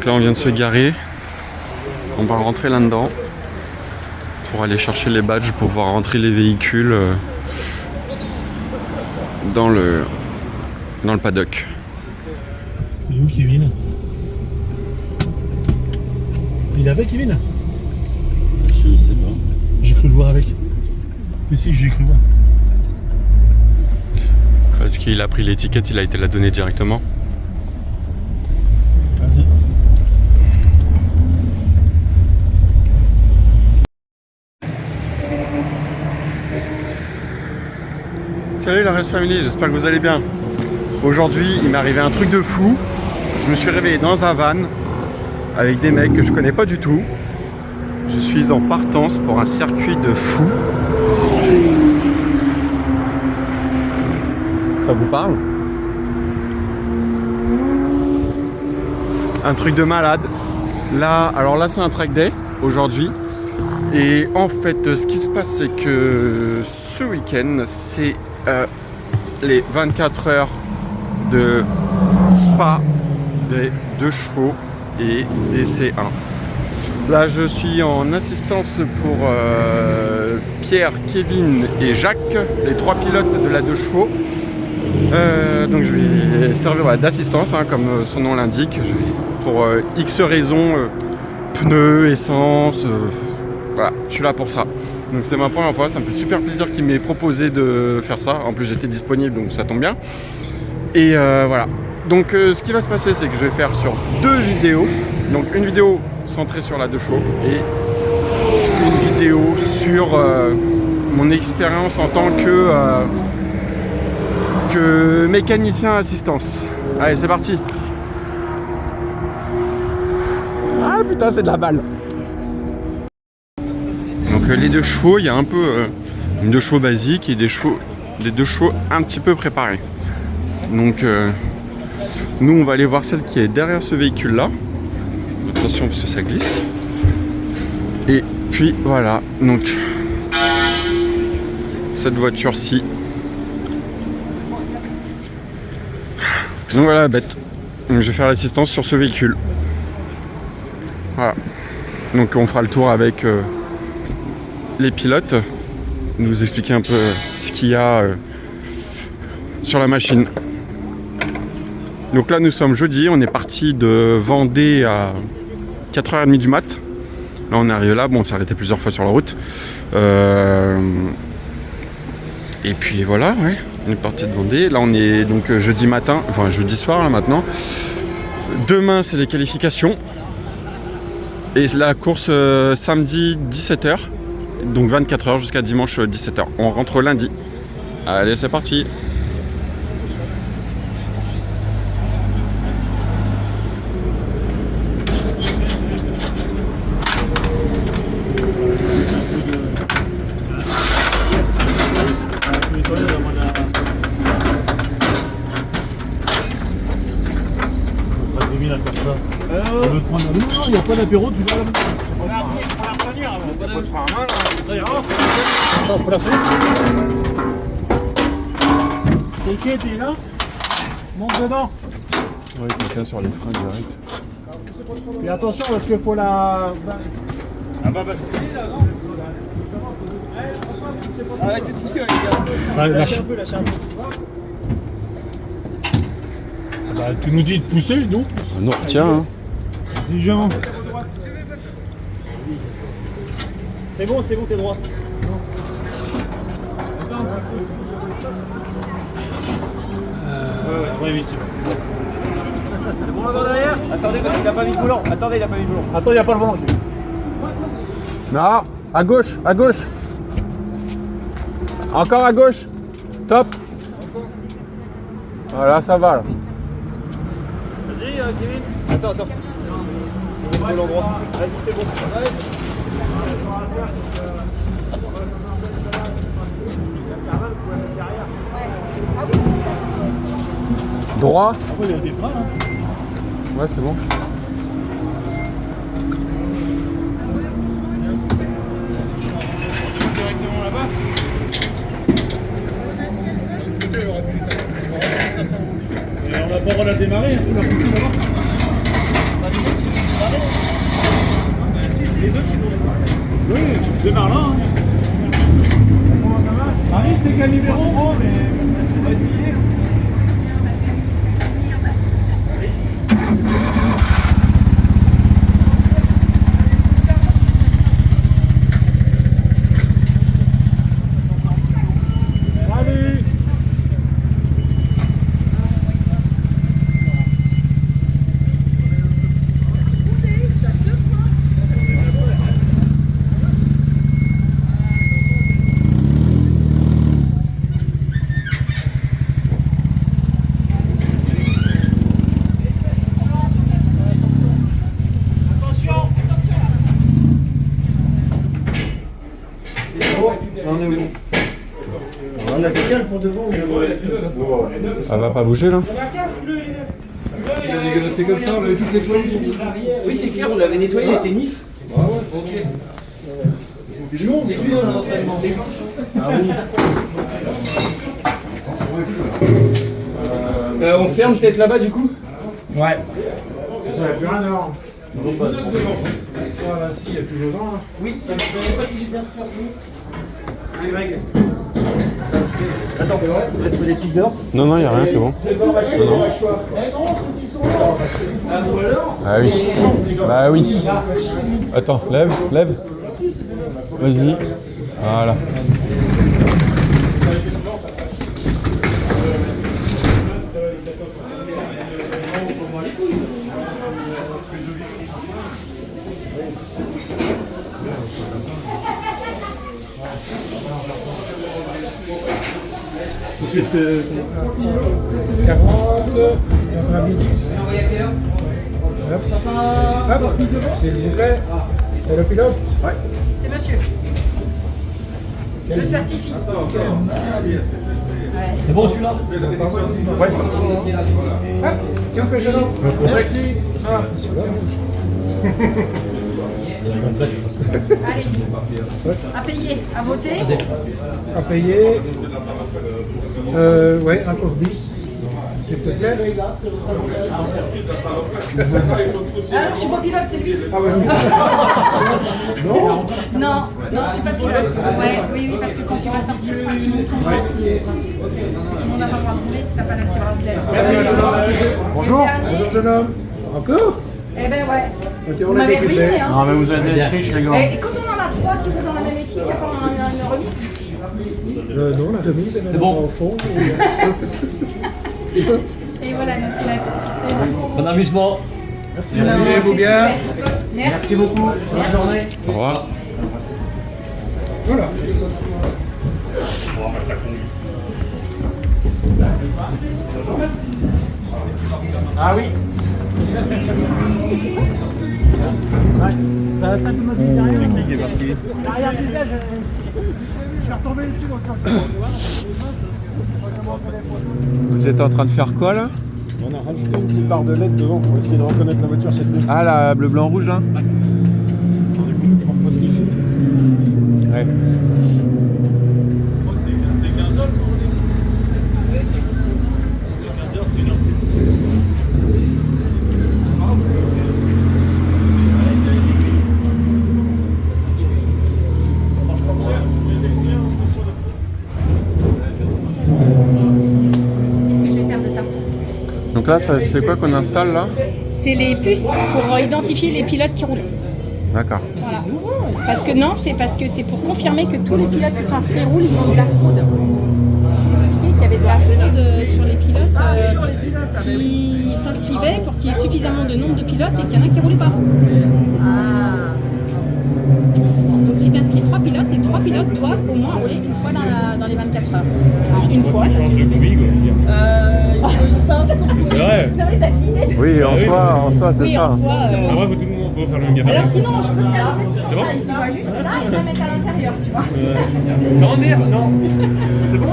Donc là on vient de se garer. On va rentrer là-dedans pour aller chercher les badges pour pouvoir rentrer les véhicules dans le paddock. Il est où Kevin? Il est avec Kevin? Je sais pas. J'ai cru le voir avec. Mais si, j'ai cru voir. Est-ce qu'il a pris l'étiquette, il a été la donner directement? Vas-y. Salut la Race Family, j'espère que vous allez bien. Aujourd'hui, il m'est arrivé un truc de fou. Je me suis réveillé dans un van avec des mecs que je connais pas du tout. Je suis en partance pour un circuit de fou. Ça vous parle? Un truc de malade. Là, alors là c'est un track day aujourd'hui. Et en fait, ce qui se passe, c'est que ce week-end, c'est les 24 heures de spa des 2 chevaux et des C1. Là, je suis en assistance pour Pierre, Kevin et Jacques, les 3 pilotes de la 2 chevaux. Donc je vais servir d'assistance, hein, comme son nom l'indique, pour X raisons, pneus, essence, voilà, je suis là pour ça. Donc c'est ma première fois, ça me fait super plaisir qu'il m'ait proposé de faire ça. En plus j'étais disponible, donc ça tombe bien. Et voilà. Donc ce qui va se passer, c'est que je vais faire sur 2 vidéos. Donc une vidéo centrée sur la 2 chevaux et une vidéo sur mon expérience en tant que mécanicien assistance. Allez, c'est parti. Ah putain, c'est de la balle. Donc les 2 chevaux, il y a un peu 2 chevaux basiques et des 2 chevaux un petit peu préparés. Donc nous on va aller voir celle qui est derrière ce véhicule là. Attention parce que ça glisse. Et puis voilà, donc cette voiture-ci. Donc voilà la bête. Donc je vais faire l'assistance sur ce véhicule. Voilà. Donc on fera le tour avec les pilotes, nous expliquer un peu ce qu'il y a sur la machine. Donc là nous sommes jeudi, on est parti de Vendée à 4h30 du mat. Là on est arrivé là, bon on s'est arrêté plusieurs fois sur la route. Et puis voilà, ouais, on est parti de Vendée. Là on est donc jeudi matin, enfin jeudi soir là maintenant. Demain c'est les qualifications. Et la course samedi 17h. Donc 24h jusqu'à dimanche 17h. On rentre lundi. Allez, c'est parti. Non, il n'y a pas d'apéro, tu vas là. Quelqu'un t'es là? Monte dedans. Ouais, quelqu'un sur les freins direct. Et attention parce qu'il faut la... Ah bah basculer là, non? Arrêtez de pousser les gars. Lâchez un peu, lâchez un peu. Ah bah, tu nous dis de pousser, nous? Non, tiens. Hein. Déjà. C'est bon, t'es droit. Oui, c'est bon. C'est bon là-bas derrière? Attendez, parce qu'il a pas mis de volant. Attendez, il a pas mis de volant. Attends, il n'y a pas le volant. Non, à gauche, à gauche. Encore à gauche. Top. Voilà, ça va là. Vas-y, Kevin. Attends. Volant droit. Vas-y, c'est bon. Allez. Droit. Après, il y a des freins. Hein. Ouais, c'est bon. Directement là-bas. Et on n'a pas le droit de démarrer, il faut la pousser là-bas. Les autres, ils vont. Oui, démarre là. Hein. Marie, c'est quel numéro gros, mais vas-y. On est bon. On a quelqu'un pour devant, mais on laisse comme ça. Elle va pas bouger là? C'est comme ça, on avait toutes les toiles. Oui, c'est clair, on l'avait nettoyé, il était nif. Ah ouais, ok. C'est du monde, Juste dans l'entraînement. Ah oui. On ferme peut-être là-bas du coup. Ouais. Ça n'a plus rien à voir. Ça, là, si, il y a toujours un. Oui, je sais pas si j'ai bien fermé. Greg. Attends, laisse des trucs dehors. Non, non, il n'y a rien, c'est bon. Ah oui. Bah oui. Attends, lève, lève. Vas-y. Voilà. S'il vous plaît. Et le pilote? C'est monsieur. Je certifie. C'est bon celui-là? Ouais. Ah, si on fait jeune homme. Merci. Ah, Allez. À payer, à voter. à payer. Ouais, encore 10. S'il te plaît. Ah non, je suis pas pilote, c'est lui. Ah ouais. Non. Non, non, je suis pas pilote. Ouais, oui, oui, parce que quand il va sortir, il faut qu'il montre en bas. Tout le monde n'a pas le droit de rouler si t'as pas d'actif bracelet. Merci, jeune homme. Bonjour. Bonjour, jeune homme. Encore? Eh ben ouais. Ok, Vous on a m'avez récupéré. ruiné, hein. Non, mais vous avez des triches, les gars. Et quand on en a trois qui vont dans la même équipe, il n'y a pas une remise. Non, la remise, elle est bon. au fond. Pilote. Et voilà, notre pilote. C'est bon. Bon amusement. Merci, Non, vous c'est bien. super. Merci beaucoup. Bonne journée. Au revoir. Voilà. Ah oui. Ça va pas de me dire rien. C'est qui est parti? Derrière le visage, je suis retombé dessus dans le Vous êtes en train de faire quoi là? On a rajouté une petite barre de LED devant pour essayer de reconnaître la voiture cette nuit. Ah, la bleu, blanc, rouge là? Ouais. Je vais faire de ça. Donc là, c'est quoi qu'on installe là? C'est les puces pour identifier les pilotes qui roulent. D'accord. Voilà. Parce que non, c'est parce que c'est pour confirmer que tous les pilotes qui sont inscrits roulent, ils ont de la fraude. C'est expliqué qu'il y avait de la fraude sur les pilotes qui s'inscrivaient pour qu'il y ait suffisamment de nombre de pilotes et qu'il y en a qui ne roulaient pas. Donc si tu inscris 3 pilotes, les 3 pilotes doivent au moins rouler une fois dans les 24 heures. Alors une fois. Change de commis, quoi. C'est vrai. Non mais t'as de l'idée. Oui, en soi, c'est Oui, ça. en soi, Ah ouais, faut tout le monde faut faire le même gabarit. alors sinon, je peux te faire une petite C'est bon campagne, tu vois, juste là et la mettre à l'intérieur, tu vois. Non, merde, non. C'est bon.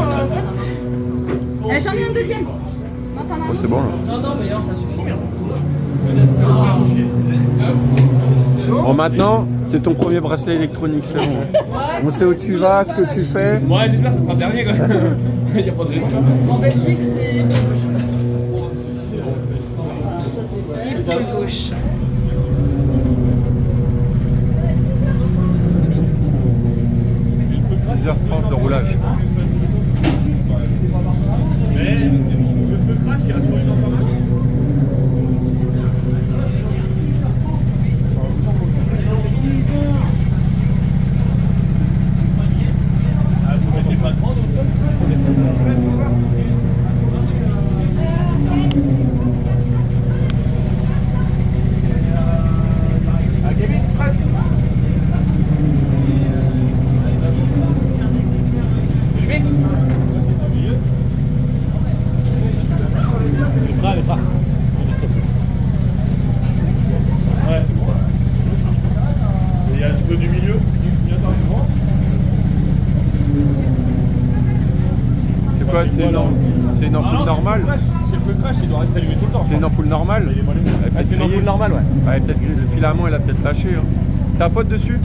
J'en ai un deuxième. Non, t'en as un. Oh, c'est bon là. Non, non, mais non, ça suffit. Bon, maintenant, c'est ton premier bracelet électronique, c'est bon. On sait où tu vas, ce que tu fais. Ouais, j'espère que ce sera le dernier, quoi. Il n'y a pas de raison. En Belgique, c'est épaule gauche. Ça, c'est épaule gauche. 10h30 de roulage. Mais le feu crash, il reste pas mal. Ah, vous mettez pas de vent au sol? Ah, Kevin, Fred. Les bras. Ouais. Il y a un peu du milieu. C'est quoi? C'est une ampoule normale? C'est le feu crash, il doit rester allumé tout le temps. C'est une ampoule normale? Il est pas allumé. Elle a peut-être C'est une ampoule grillé. normale, ouais. Ouais, peut-être le filament, il a peut-être lâché. Hein. T'as un pote dessus?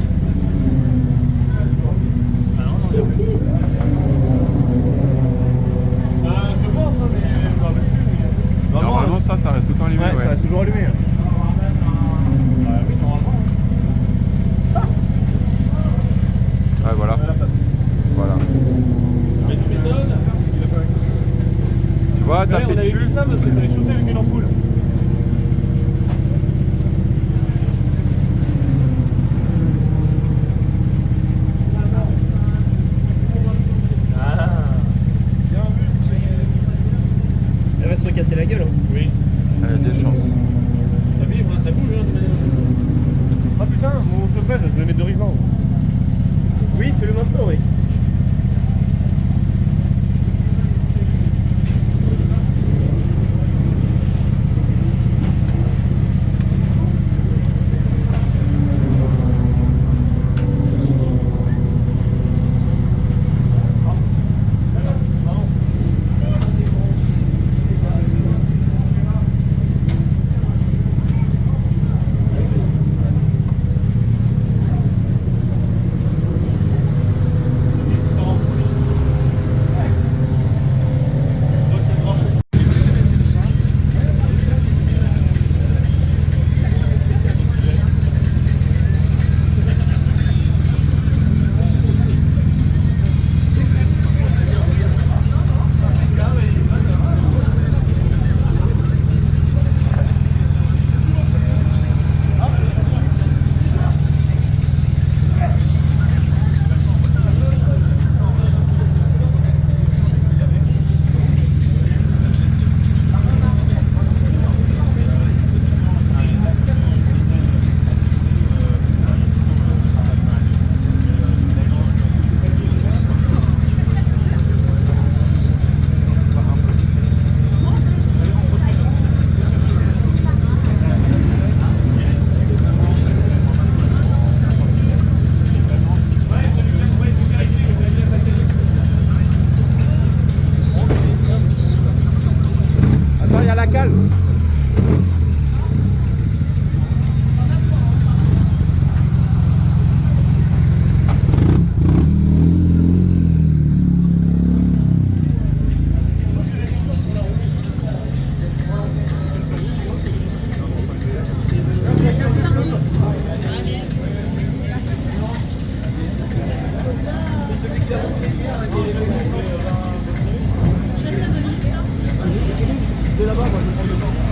Je pense, hein, mais je me rappelle plus. Normalement, ça reste tout le temps allumé. Ouais, Ouais. ça reste toujours allumé. Oui, normalement. Ouais, voilà. Voilà. Mais tu m'étonnes. Tu vois, taper On avait dessus. dit ça parce que ça allait chauffer avec une ampoule. Elle va se recasser la gueule. Hein. Oui. Elle a des chances. Ça vibre, hein, ça bouge. Hein, de manière... Ah putain, mon chauffage, je vais le mettre de risement. Oui, fais-le maintenant, oui. De là-bas, moi je prends le temps.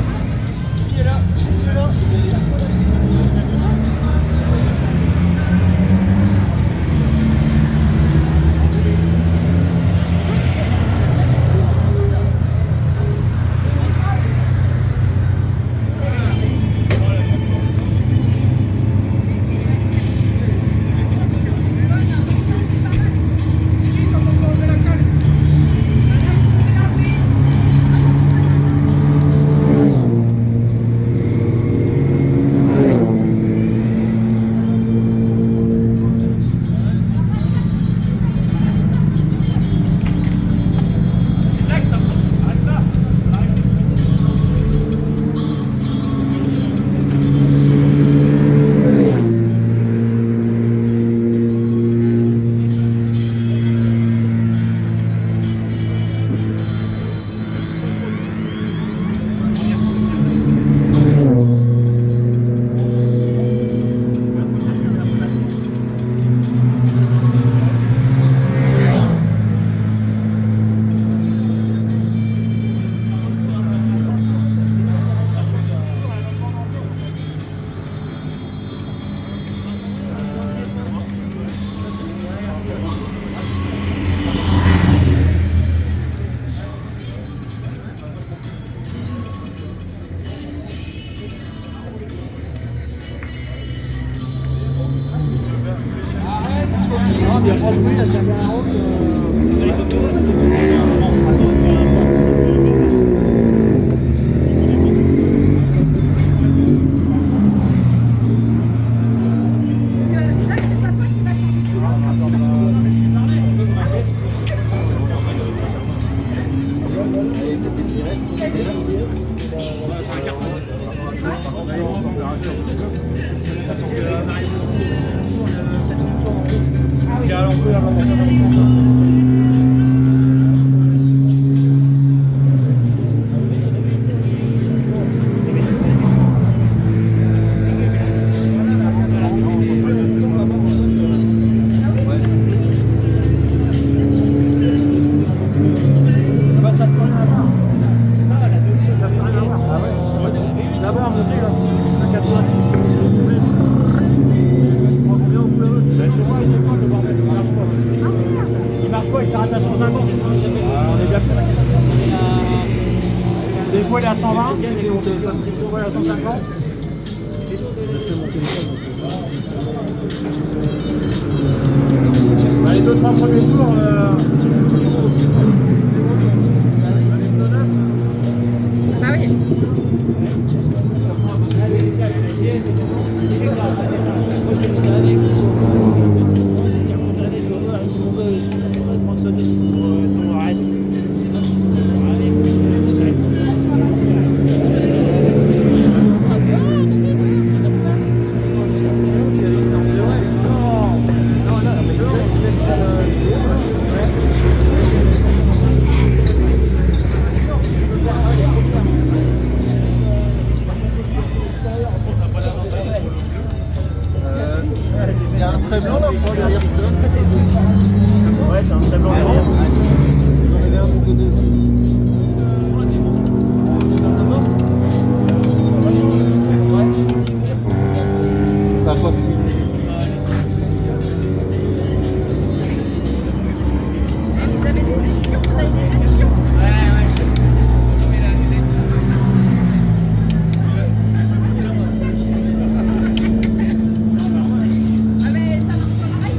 Des fois il est à 120, des fois il est à 150. Les 2-3 premiers tours, Bah oui. Il y a un trait blanc là ou pas derrière? ouais, t'as un très blanc derrière. J'en avais un de mon côté aussi. Ça a pas fini. Vous avez des espions, vous avez des espions. Ah mais ça marche pas pareil.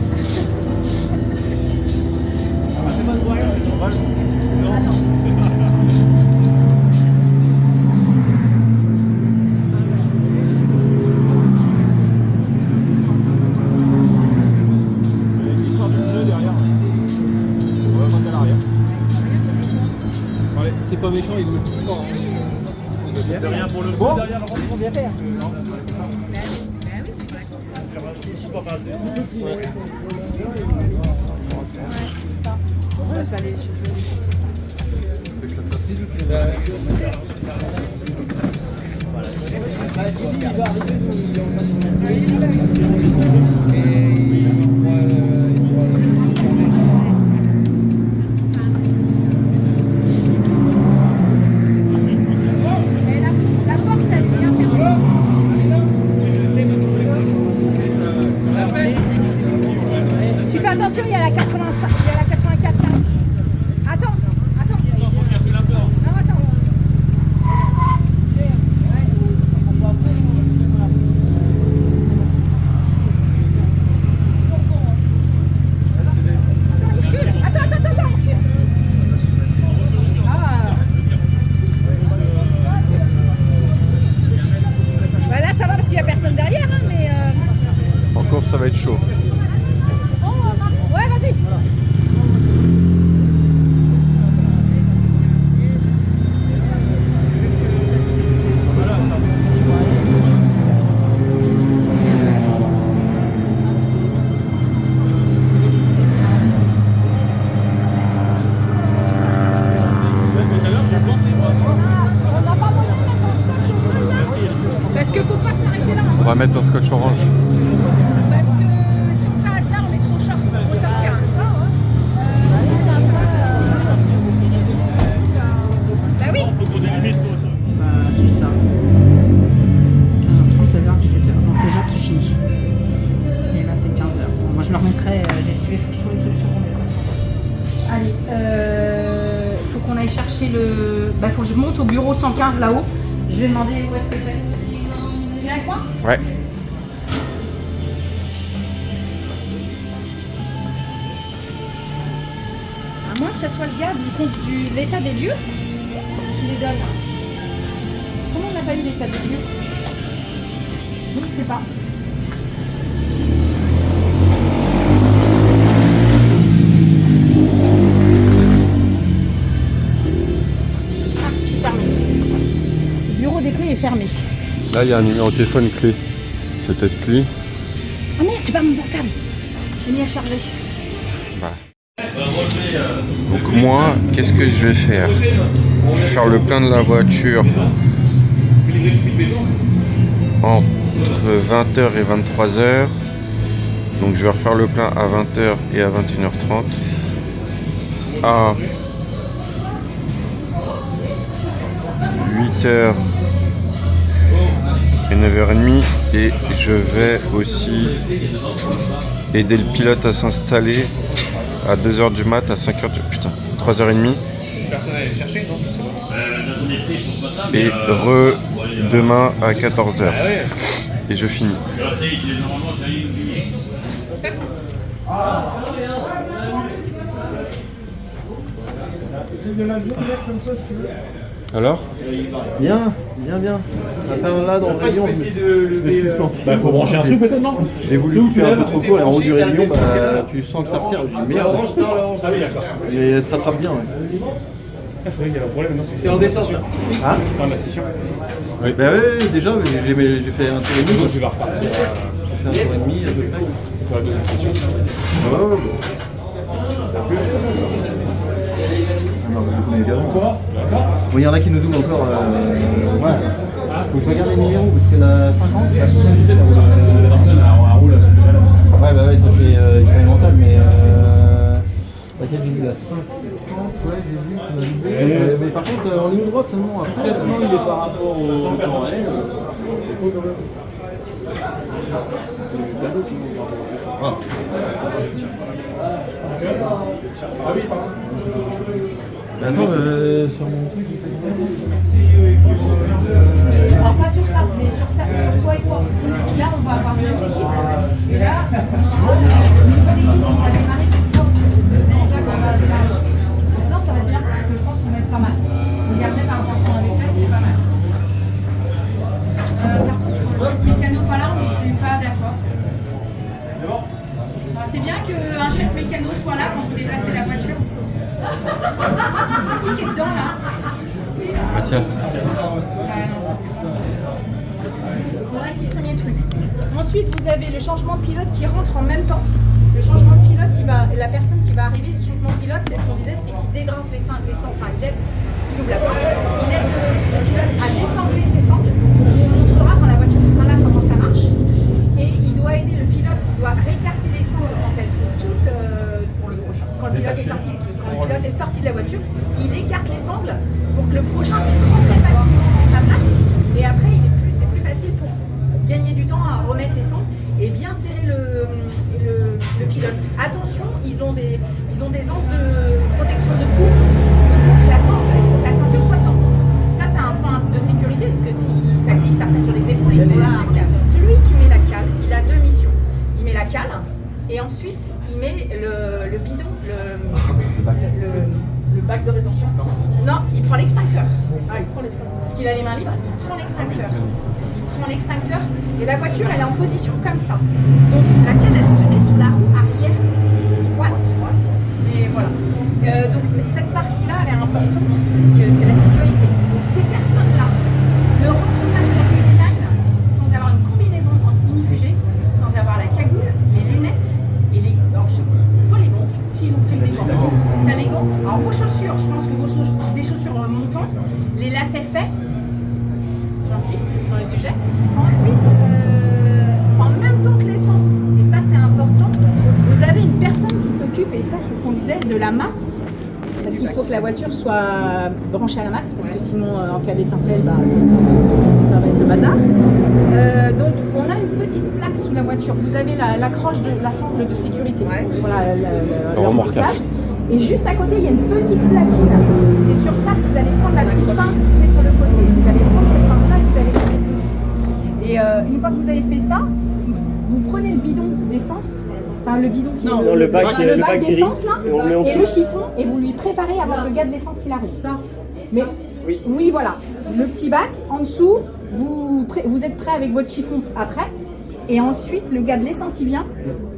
Il sort du pneu derrière. On va monter à l'arrière. Ouais, c'est pas méchant, il veut tout fort. C'est rien pour le coup Bon. derrière, par contre, ils vont bien faire. Bah oui, c'est pas la course. Je suis pas mal de. Ouais, c'est ça. Je vais aller chez Et la porte, elle est bien fermée. Tu fais attention, il y a la 85, il y a la 84 là. Attends. Non, attends. Recule. Attends, recule. Ah. Bah là, ça va parce qu'il n'y a personne derrière, hein, mais... Encore, ça va être chaud. Ouais, vas-y. Parce qu'il faut pas s'arrêter là. On va mettre un scotch orange. Parce que si on s'arrête là, on est trop short. Il faut sortir. Bah oui. C'est ça. 15h30, 16h, 17h. Donc c'est Jacques qui finit. Et là c'est 15h. Bon, moi je le remettrai. Il faut que je trouve une solution pour mettre ça. Allez, faut qu'on aille chercher le. Bah faut que je monte au bureau 115 là-haut. Je vais demander où est-ce que c'est. Tu viens avec moi? Ouais. À moins que ce soit le gars du compte de l'état des lieux qui les donne. Comment on n'a pas eu l'état des lieux? Je ne sais pas. fermé. Là, il y a un numéro de téléphone clé. C'est peut-être lui. Ah merde, c'est pas mon portable. J'ai mis à charger. Donc moi, qu'est-ce que je vais faire? Je vais faire le plein de la voiture entre 20h et 23h. Donc je vais refaire le plein à 20h et à 21h30. À 8h et 9h30. Et je vais aussi aider le pilote à s'installer à 2h du mat, à 5h du... Putain, 3h30. Personne allait le chercher, non? Et demain à 14h. Ah ouais. Et je finis. Alors? Bien. Attends, là, dans le rayon, je me suis planté. Bah, faut brancher un truc peut-être, non? J'ai voulu faire un peu trop court et en haut du rayon, bah, tu sens que ça retire. Je dis merde. Ah oui, d'accord. Mais elle se rattrape bien, ouais. Ah, je croyais qu'il y avait un problème, non? C'est en descente, là. Hein? Dans la session. Bah ouais, déjà, j'ai fait un tour et demi. Tu vas repartir. J'ai fait un tour et demi à peu près. Pour la deuxième session. Oh, non, mais on est galant. Quoi? D'accord. Bon, il y en a qui nous doublent encore. Ouais. Faut que je regarde les numéros parce que la 50. La 77, la Norton, elle roule à ce là. Ouais, bah ouais, ça c'est expérimental, mais. Laquelle j'ai vu? La 50, ouais, j'ai vu qu'on a doublé. Mais par contre, en ligne droite seulement. Après, classement, il est par rapport au temps réel. Voilà. Ah oui, pardon. Attends, sur mon truc, Alors pas sur ça, mais sur ça, sur toi et toi. Parce que là, on va avoir une autre équipe. Et là, on a une bonne équipe qui va démarrer pour toi. Jean-Jacques, on va démarrer. Maintenant, ça va être bien parce que je pense qu'on va être pas mal. Regardez par rapport à ce qu'on avait fait, c'est pas mal. Par contre, le chef mécano pas là, mais je suis pas d'accord. C'est bien qu'un chef mécano soit là quand vous déplacez la voiture. C'est qui est dedans là? Mathias. Ah non, ça c'est bon. Voilà qui est le premier truc. Ensuite, vous avez le changement de pilote qui rentre en même temps. Le changement de pilote, la personne qui va arriver, le changement de pilote, c'est ce qu'on disait, c'est qu'il dégrafe les sangles, enfin il aide, il ouvre la porte, il aide le pilote à désangler ses sangles. On vous montrera quand la voiture sera là comment ça marche. Et il doit aider le pilote, il doit réécarter les sangles quand elles sont toutes pour le prochain. Quand le pilote est sorti de la voiture, il écarte les sangles pour que le prochain puisse rentrer facilement à sa place. Et après, c'est plus facile pour gagner du temps à remettre les sangles et bien serrer le pilote. Attention, ils ont des anses de protection de cou. Il faut que la ceinture soit dedans. Ça, c'est un point de sécurité parce que si ça glisse après sur les épaules, il se met la cale. Celui qui met la cale, il a deux missions. Il met la cale et ensuite il met le bidon, le bac de rétention. Non, il prend l'extincteur. Ah, il prend l'extincteur. Parce qu'il a les mains libres, il prend l'extincteur. Il prend l'extincteur et la voiture, elle est en position comme ça. Donc la cale, elle se met sur la roue arrière droite. Mais voilà. Donc cette partie-là, elle est importante parce que c'est la sécurité. Donc ces personnes-là ne rentrent pas sur le Skyline sans avoir une combinaison anti-inifugée, sans avoir la cagoule, les lunettes et les... Alors je sais pas les gants, si ils ont pris les gants. T'as les gants. Alors vos chaussures, je pense que des chaussures montantes, les lacets faits, j'insiste sur le sujet. Ensuite, en même temps que l'essence, et ça c'est important, vous avez une personne qui s'occupe, et ça c'est ce qu'on disait, de la masse. Parce qu'il faut que la voiture soit branchée à la masse, parce que sinon, en cas d'étincelle, bah, ça va être le bazar. Donc, on a une petite plaque sous la voiture. Vous avez l'accroche de la sangle de sécurité, voilà, le remorquage. Et juste à côté, il y a une petite platine. C'est sur ça que vous allez prendre la petite pince qui est sur le côté. Vous allez prendre cette pince-là et vous allez prendre dessus. Et une fois que vous avez fait ça, vous prenez le bidon d'essence. Enfin, le bidon qui est le bac d'essence là, et le chiffon, et vous lui préparez avant que le gars de l'essence il arrive. Ça. Mais oui, voilà. Le petit bac, en dessous, vous êtes prêt avec votre chiffon après. Et ensuite, le gars de l'essence, il vient.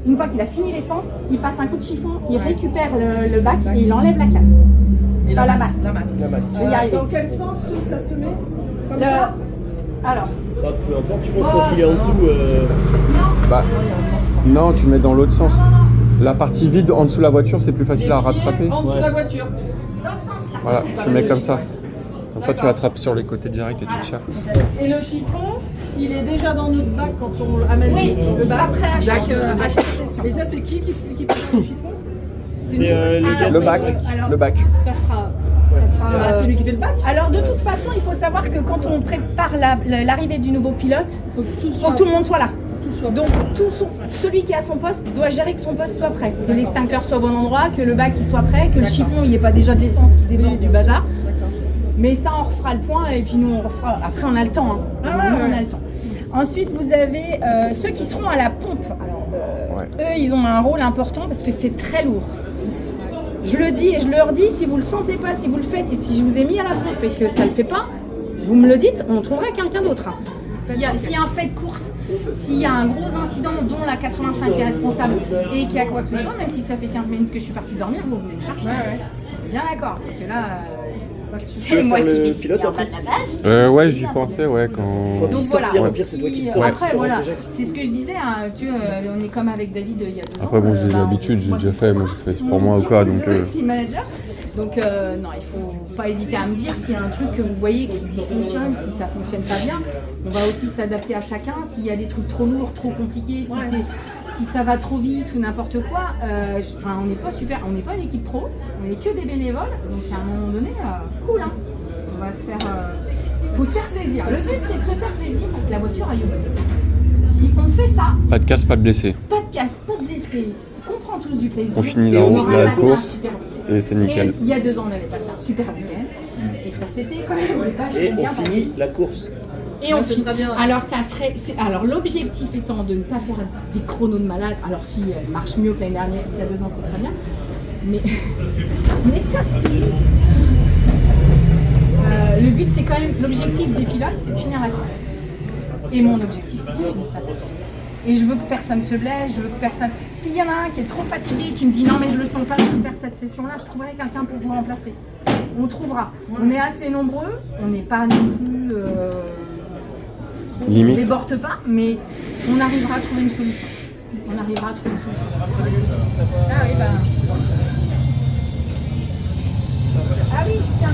Une fois qu'il a fini l'essence, il passe un coup de chiffon, il récupère le bac et il enlève la canne. Et la masse. La masse. Je vais y arriver. Dans quel sens ça se met comme ça? Alors, Bah, peu importe, je pense qu'on qu'il est en dessous. Bah, non, tu mets dans l'autre sens. La partie vide en dessous de la voiture, c'est plus facile à rattraper. En dessous de la voiture. Voilà, tu mets comme ça. Comme ça, tu attrapes sur les côtés direct et tu tires. Et le chiffon, il est déjà dans notre bac quand on amène oui, le ça bac. après à chaque session. Et ça, c'est qui prend le chiffon? C'est les gars Le bac, Alors, le bac. Ça sera Ah, celui qui fait le bac. Alors de toute façon, il faut savoir que quand on prépare l'arrivée du nouveau pilote, Faut que tout il faut soit. que tout le monde soit là. Tout soit. Donc celui qui a son poste doit gérer que son poste soit prêt, que l'extincteur soit au bon endroit, que le bac il soit prêt, que le chiffon il n'y ait pas déjà de l'essence qui déborde du bazar. D'accord. Mais ça on refera le point et puis nous on refera. Après on a le temps. Hein. Nous, on a le temps. Ensuite vous avez ceux qui seront à la pompe. Alors eux ils ont un rôle important parce que c'est très lourd. Je le dis et je leur dis, si vous le sentez pas, si vous le faites et si je vous ai mis à la pompe et que ça le fait pas, vous me le dites, on trouvera quelqu'un d'autre. Hein. S'il y a un fait de course, s'il y a un gros incident dont la 85 est responsable et qu'il y a quoi que ce soit, même si ça fait 15 minutes que je suis partie dormir, vous venez me chercher. Bien d'accord, parce que là, Tu veux faire le pilote après? Ouais, j'y pensais, ouais, quand... Quand donc il sort, voilà. au pire, c'est toi qui le sors. Après, tu voilà, le jettes. c'est ce que je disais, hein, on est comme avec David il y a 2 ans. Après, bon, j'ai l'habitude, j'ai déjà fait, moi je fais pour moi ou quoi, donc... Team manager. Donc non, il faut pas hésiter à me dire s'il y a un truc que vous voyez qui dysfonctionne, si ça fonctionne pas bien. On va aussi s'adapter à chacun. S'il y a des trucs trop lourds, trop compliqués, si ça va trop vite ou n'importe quoi. On n'est pas super, on n'est pas une équipe pro, on est que des bénévoles. Donc à un moment donné, cool. Hein. On va se faire. Faut se faire plaisir. Le but c'est de se faire plaisir avec la voiture à Yoga. Si on fait ça, Pas de casse, pas de blessé. pas de casse, pas de décès, on prend tous du plaisir. On finit Et la on route aura de la passé un course. super week-end. Et c'est nickel. Et il y a 2 ans, on avait passé un super week-end. Et ça, c'était quand même vachement Et bien on passé. finit la course. Et on ce finit. sera bien. Alors, alors l'objectif étant de ne pas faire des chronos de malade. Alors, si elle marche mieux que l'année dernière, il y a 2 ans, c'est très bien. Mais, mais t'as fini. Le but, c'est quand même, l'objectif des pilotes, c'est de finir la course. Et mon objectif, c'est qu'ils finissent la course. Et je veux que personne se blesse, je veux que personne... S'il y en a un qui est trop fatigué, qui me dit non mais je le sens pas, je peux faire cette session-là, je trouverai quelqu'un pour vous remplacer. On trouvera. On est assez nombreux, on n'est pas non plus... on Limite. déborde pas, mais on arrivera à trouver une solution. On arrivera à trouver une solution. Ah oui, bah... Ah oui, tiens.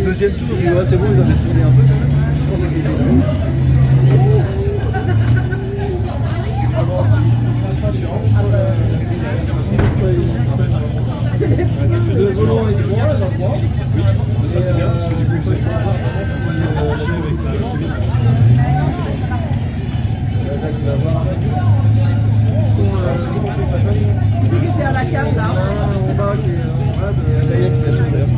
Deuxième tour, je dis ouais, c'est bon, ils avaient filé un peu. Le volant est bon, là, j'en sens. Ça, c'est bien. C'est qui était à la cave là? En bas, qui est en bas de la qui l'a fait d'ailleurs.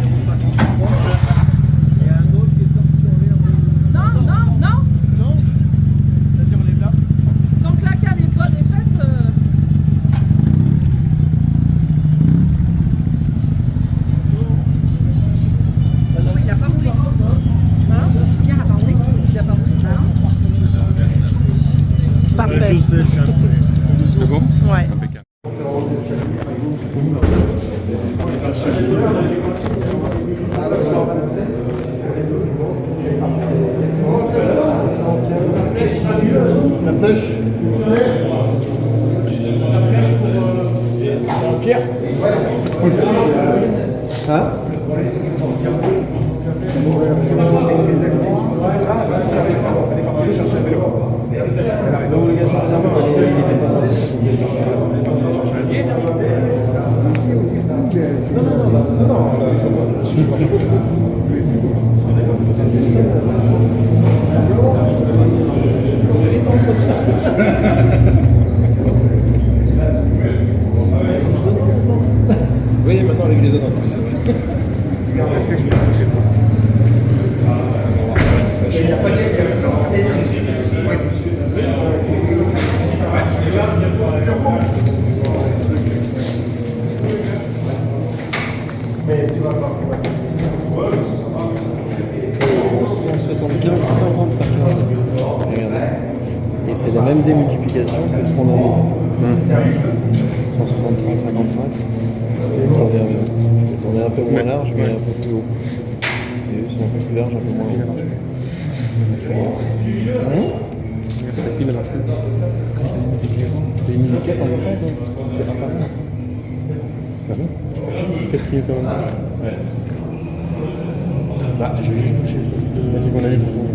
Non, non, non. Non. Tant que la cale est pas défaite. Il a pas roulé. Hein? Pierre a pas roulé. Il a pas roulé. Parfait. C'est bon? Ouais. Impeccable. Et c'est la même démultiplication que ce qu'on a mis. 165, 55. Ça revient bien. On est un peu moins large, mais un peu plus haut. Et eux sont un peu plus larges, un peu moins haut. C'est qui la marche? T'as une quête en même temps, toi? C'était pas mal. Ah bon? 4 minutes en même temps? Ouais. Bah, j'ai juste touché sur le... C'est qu'on a eu le bouton.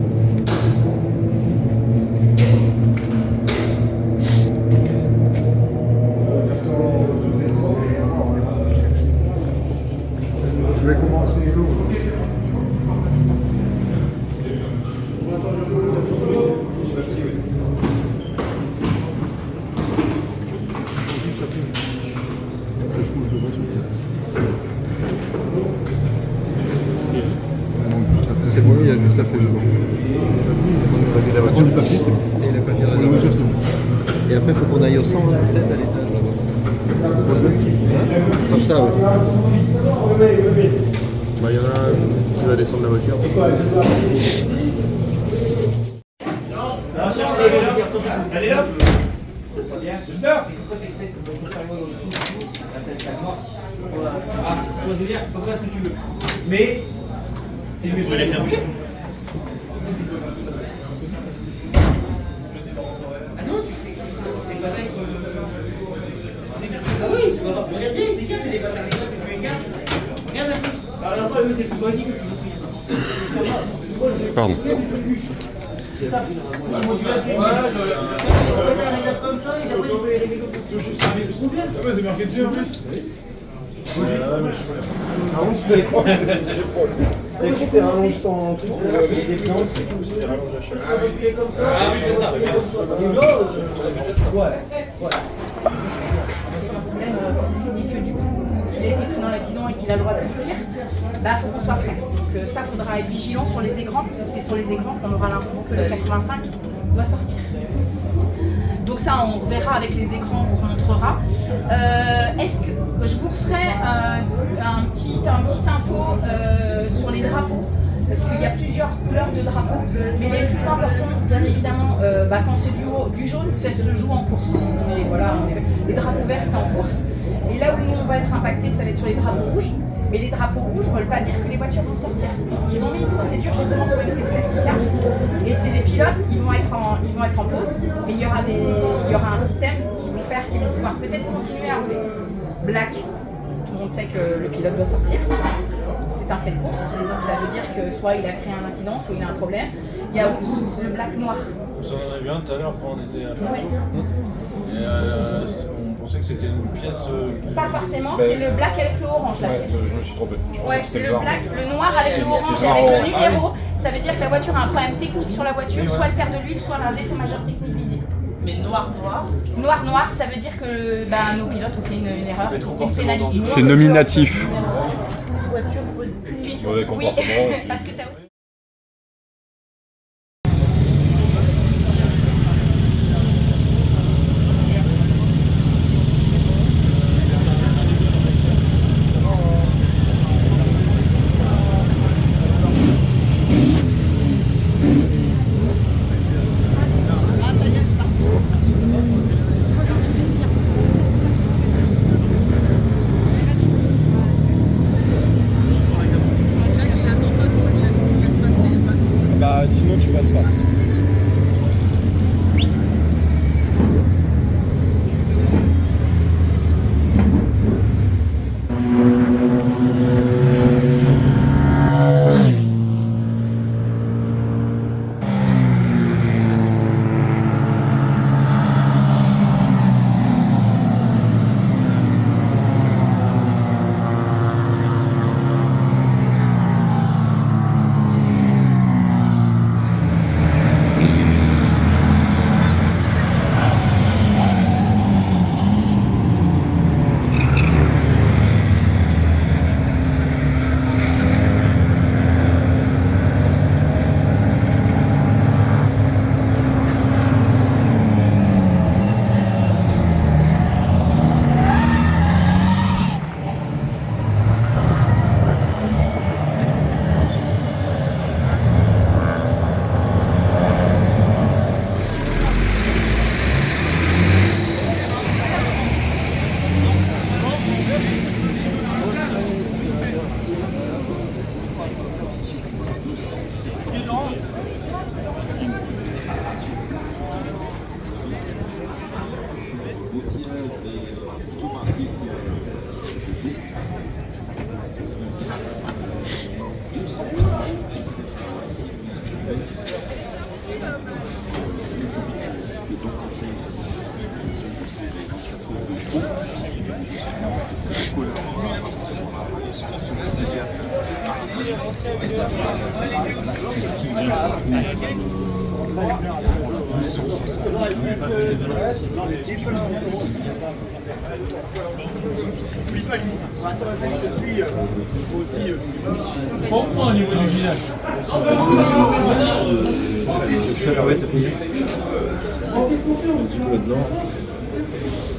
Je vais commencer l'eau. C'est bon, il y a juste la flèche blanche. La voiture du papier, c'est bon. Et la voiture, c'est bon. Et après, il faut qu'on aille au 127 à l'étage là-bas. Comme ça, ouais. Bah, il y en a un qui va descendre la voiture. Elle est là. Ce que tu veux. Mais c'est mieux. Vous allez faire bouger. Ah non, tu fais les batailles sur le. Ah oui, tu vas voir. C'est bien, c'est des batailles que tu écartes. Regarde un peu. Alors après, eux, c'est plus basique. Pardon. Voilà, comme ça, et après, il peut les régler comme ça. C'est marqué dessus en plus. Ah bon, c'était quoi? C'est écrit tes rallonges sans truc, des plans, c'est tout, c'est des rallonges à chaque fois. Ah oui, c'est ça. Ouais. Et que du coup, qu'il a été pris dans l'accident et qu'il a le droit de sortir, bah faut qu'on soit prêt. Donc ça, faudra être vigilant sur les écrans, parce que c'est sur les écrans qu'on aura l'info que le 85 doit sortir. Donc ça, on verra avec les écrans, on vous montrera. Est-ce que je vous ferai un petit info sur les drapeaux, parce qu'il y a plusieurs couleurs de drapeaux, mais les plus importants, bien évidemment, quand c'est du jaune, ça se joue en course. Les drapeaux verts, c'est en course. Et là où nous, on va être impacté, ça va être sur les drapeaux rouges. Mais les drapeaux rouges ne veulent pas dire que les voitures vont sortir. Ils ont mis une procédure justement pour éviter le safety car. Et c'est les pilotes, ils vont être en pause, mais il y aura un système qu'ils vont pouvoir peut-être continuer à rouler. Black, tout le monde sait que le pilote doit sortir. C'est un fait de course, donc ça veut dire que soit il a créé un incident, soit il a un problème. Il y a aussi le black noir. Vous en avez vu un tout à l'heure quand on était à Oui. Et on pensait que c'était une pièce. Pas forcément, c'est le black avec le orange la pièce. Je me suis trompé. Je pensais Ouais, que c'était le noir. black, le noir avec le orange et avec le numéro, ça veut dire que la voiture a un problème technique sur la voiture, soit elle perd de l'huile, soit elle a un défaut majeur technique visible. Mais noir, ça veut dire que nos pilotes ont fait une erreur, c'est une pénalité. C'est nominatif. Mauvais Oui, comportement. parce que tu as aussi. Sinon tu passeras.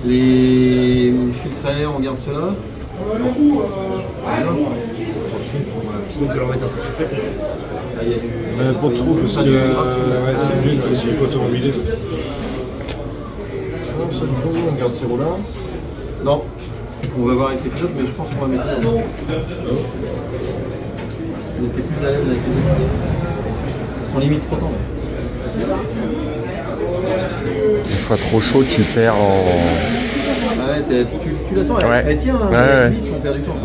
Les filtres, on garde cela. Tu peux leur mettre un peu de soufflette. Ah, il y a du... Pas trop, parce que ouais, c'est vide, parce qu'il faut automobiler. Non, ça du coup, on garde ces roues-là. Non, on va voir avec les pilotes, mais je pense qu'on va mettre ça. On était plus à l'aise avec les autres. Ils sont limite trop tendres. Une fois trop chaud, tu perds en... Ouais, tu la sens, Ouais. elle tient, hein, Ouais, mais ouais. ils on perd du temps.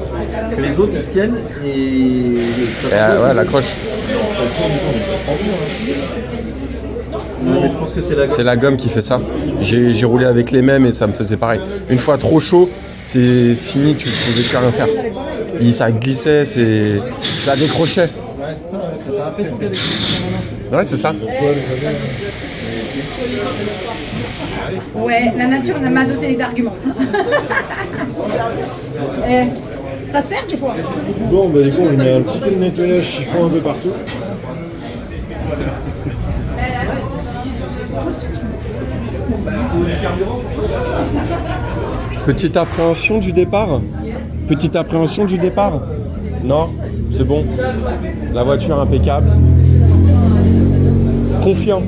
Que les autres ils tiennent et... Ouais, elle accroche. Non, mais je pense que c'est la... C'est la gomme qui fait ça. J'ai roulé avec les mêmes et ça me faisait pareil. Une fois trop chaud, c'est fini, tu ne pouvais plus rien faire. Ça glissait, ça décrochait. Ouais, c'est ça, ouais, t'as l'impression qu'il y a des choses. Ouais, c'est ça. Ouais, la nature m'a doté d'arguments. Ça sert des fois. Bon, bah du coup, on met un petit peu de nettoyage chiffon un peu partout. Petite appréhension du départ? Petite appréhension du départ? Non? C'est bon? La voiture impeccable? Confiant?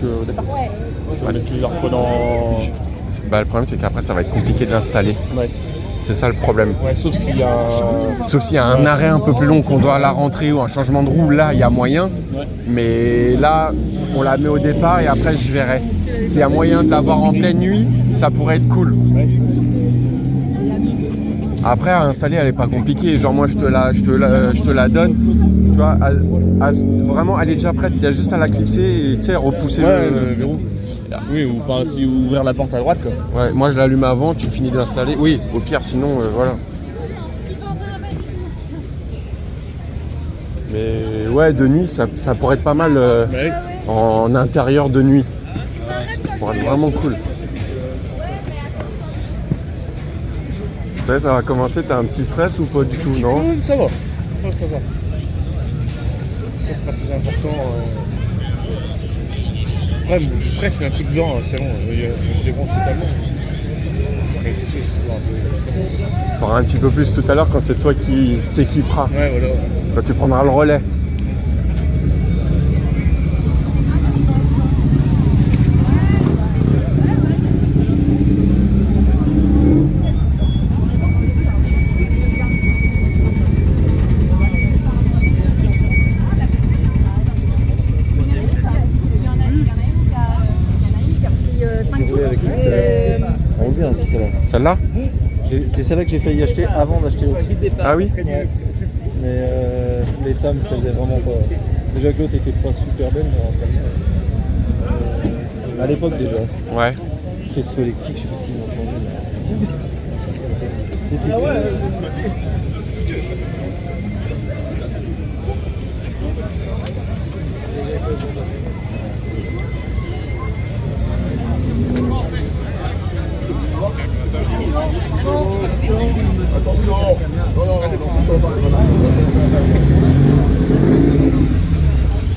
Qu'au départ. Ouais. Tu vas mettre plusieurs fois dans... Bah, le problème, c'est qu'après, ça va être compliqué de l'installer. Ouais. C'est ça le problème. Ouais, sauf s'il y a un arrêt un peu plus long, qu'on doit à la rentrée ou un changement de roue, là, il y a moyen. Ouais. Mais là, on la met au départ et après, je verrai. S'il y a moyen de l'avoir en pleine nuit, ça pourrait être cool. Ouais. Après, à installer, elle est pas compliquée. Genre, moi, je te la donne. Tu vois, vraiment, elle est déjà prête. Il y a juste à la clipser et tu sais, repousser le verrou. Oui, ou pas si ouvrir la porte à droite, quoi. Ouais, moi, je l'allume avant, tu finis d'installer. Oui, au pire, sinon, voilà. Mais ouais, de nuit, ça pourrait être pas mal en intérieur de nuit. Ça pourrait être vraiment cool. Ça y est, ça va commencer, t'as un petit stress ou pas du tout, non? Ça va, ça va. Ça sera plus important. Après, je stresse, mais un coup dedans, c'est bon, je débranche totalement. Mais c'est sûr, c'est un peu stressant. T'auras un petit peu plus tout à l'heure quand c'est toi qui t'équiperas. Ouais, voilà. Quand tu prendras le relais. bien aussi celle-là. Celle-là? C'est celle-là que j'ai failli acheter avant d'acheter l'autre. Ah oui? Ouais. Mais les tas me plaisaient vraiment pas. Déjà que l'autre était pas super belle, mais à l'époque déjà. Ouais. Faisceau électrique, je sais pas s'ils m'ont changé. C'était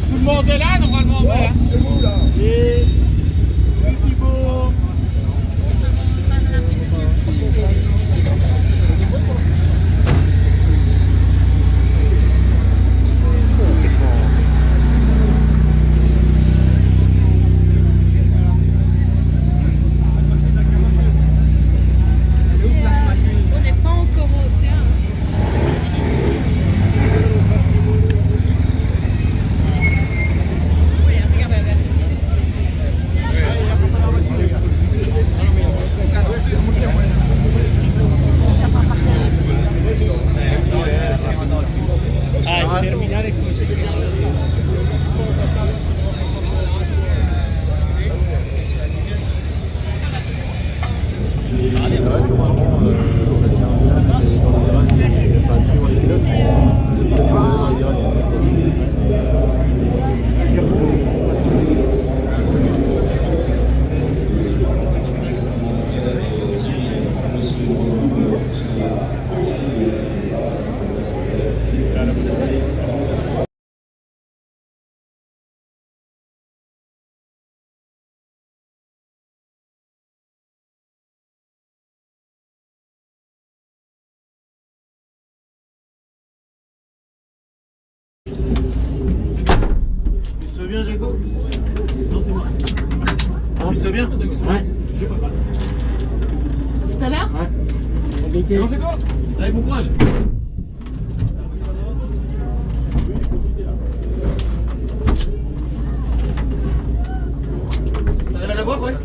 Tout le monde est là, normalement, ouais. On n'est pas encore au océan. Tu vas bien, Jaco? Non, c'est moi. Ah, tu vas bien? Ouais. Tout à l'heure? Ouais. Bon, Jaco? Allez, bon courage. T'arrives à la voir, ouais?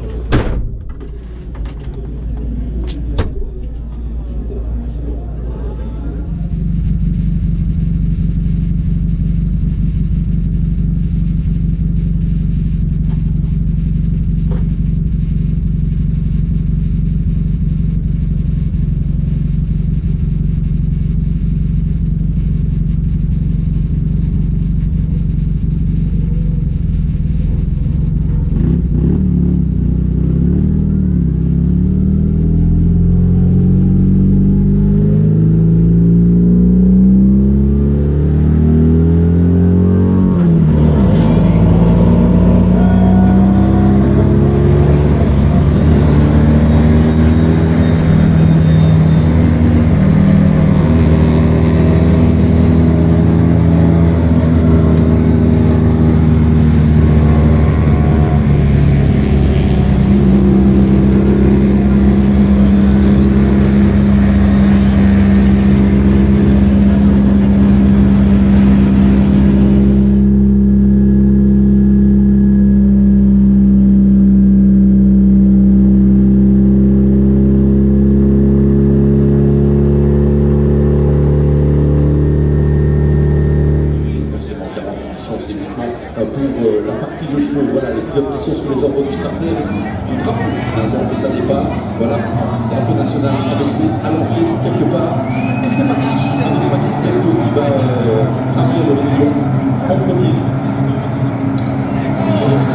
pour la partie de chevaux, voilà, les pilotes qui sont sur les ordres du starter, du drapeau, donc ça n'est pas, voilà, drapeau national abaissé, à lancer quelque part, et c'est parti, avec Maxime Berthaud qui va gravir le million en premier. GMC,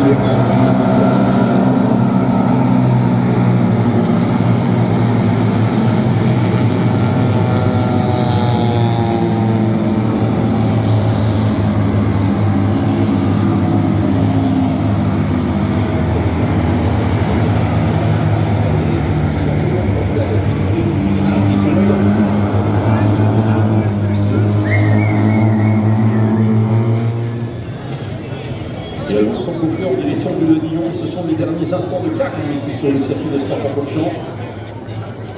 en direction de Lyon. Ce sont les derniers instants de calme ici sur le circuit de Spa-Francorchamps.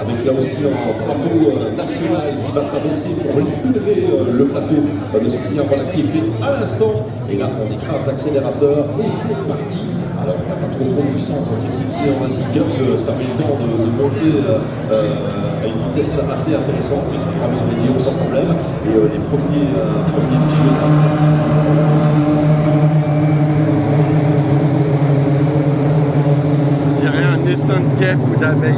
avec là aussi un drapeau national qui va s'abaisser pour libérer le plateau de Cécile, voilà, qui est fait à l'instant. Et là, on écrase l'accélérateur et c'est parti. Alors, on n'a pas trop de puissance, on sait qu'ici en Racing Cup, ça met le temps de monter à une vitesse assez intéressante, mais ça permet de gagner sans problème. Et les premiers petits jeux de classe. On dirait un dessin de guêpe ou d'abeille.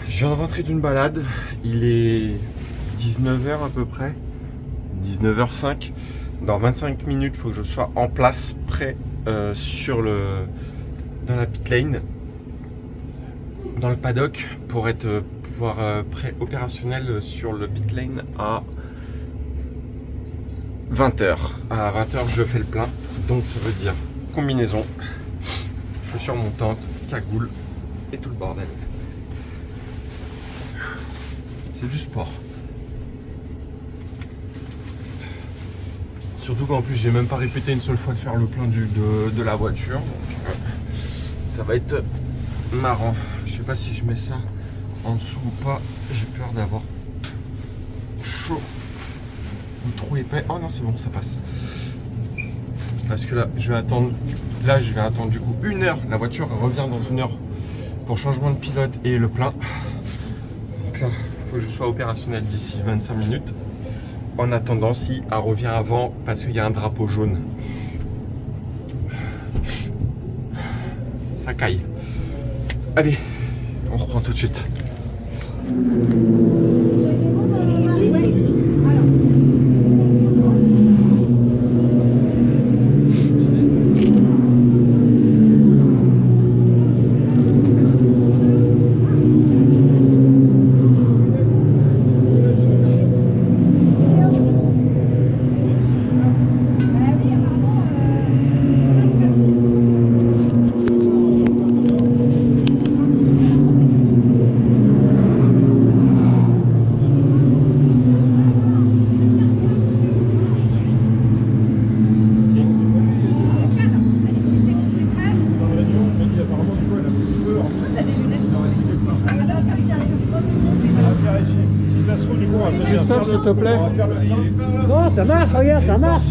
Je viens de rentrer d'une balade, il est 19h à peu près, 19h05. Dans 25 minutes, il faut que je sois en place, prêt dans la pit lane, dans le paddock, pour être prêt opérationnel sur le pit lane à 20h. À 20h, je fais le plein, donc ça veut dire combinaison, chaussures montantes, cagoule et tout le bordel. C'est du sport. Surtout qu'en plus j'ai même pas répété une seule fois de faire le plein de la voiture. Donc ça va être marrant. Je sais pas si je mets ça en dessous ou pas. J'ai peur d'avoir chaud ou trop épais. Oh non, c'est bon, ça passe. Parce que là je vais attendre du coup 1 heure. La voiture revient dans 1 heure pour changement de pilote et le plein. Donc là, que je sois opérationnel d'ici 25 minutes. En attendant, si elle revient avant, parce qu'il y a un drapeau jaune. Ça caille. Allez, on reprend tout de suite. Christophe, s'il te plaît. Non, ça marche, regarde, ça marche.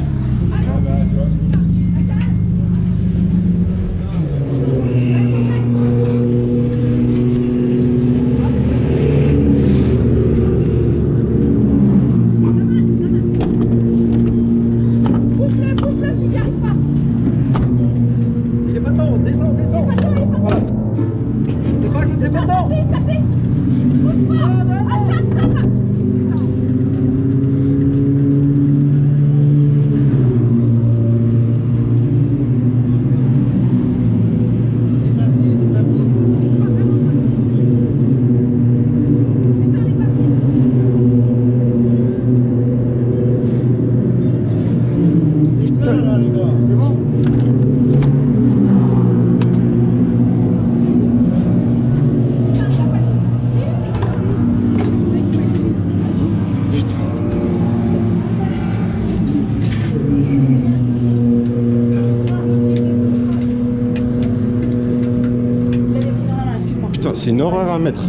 Putain, c'est une horreur à mettre.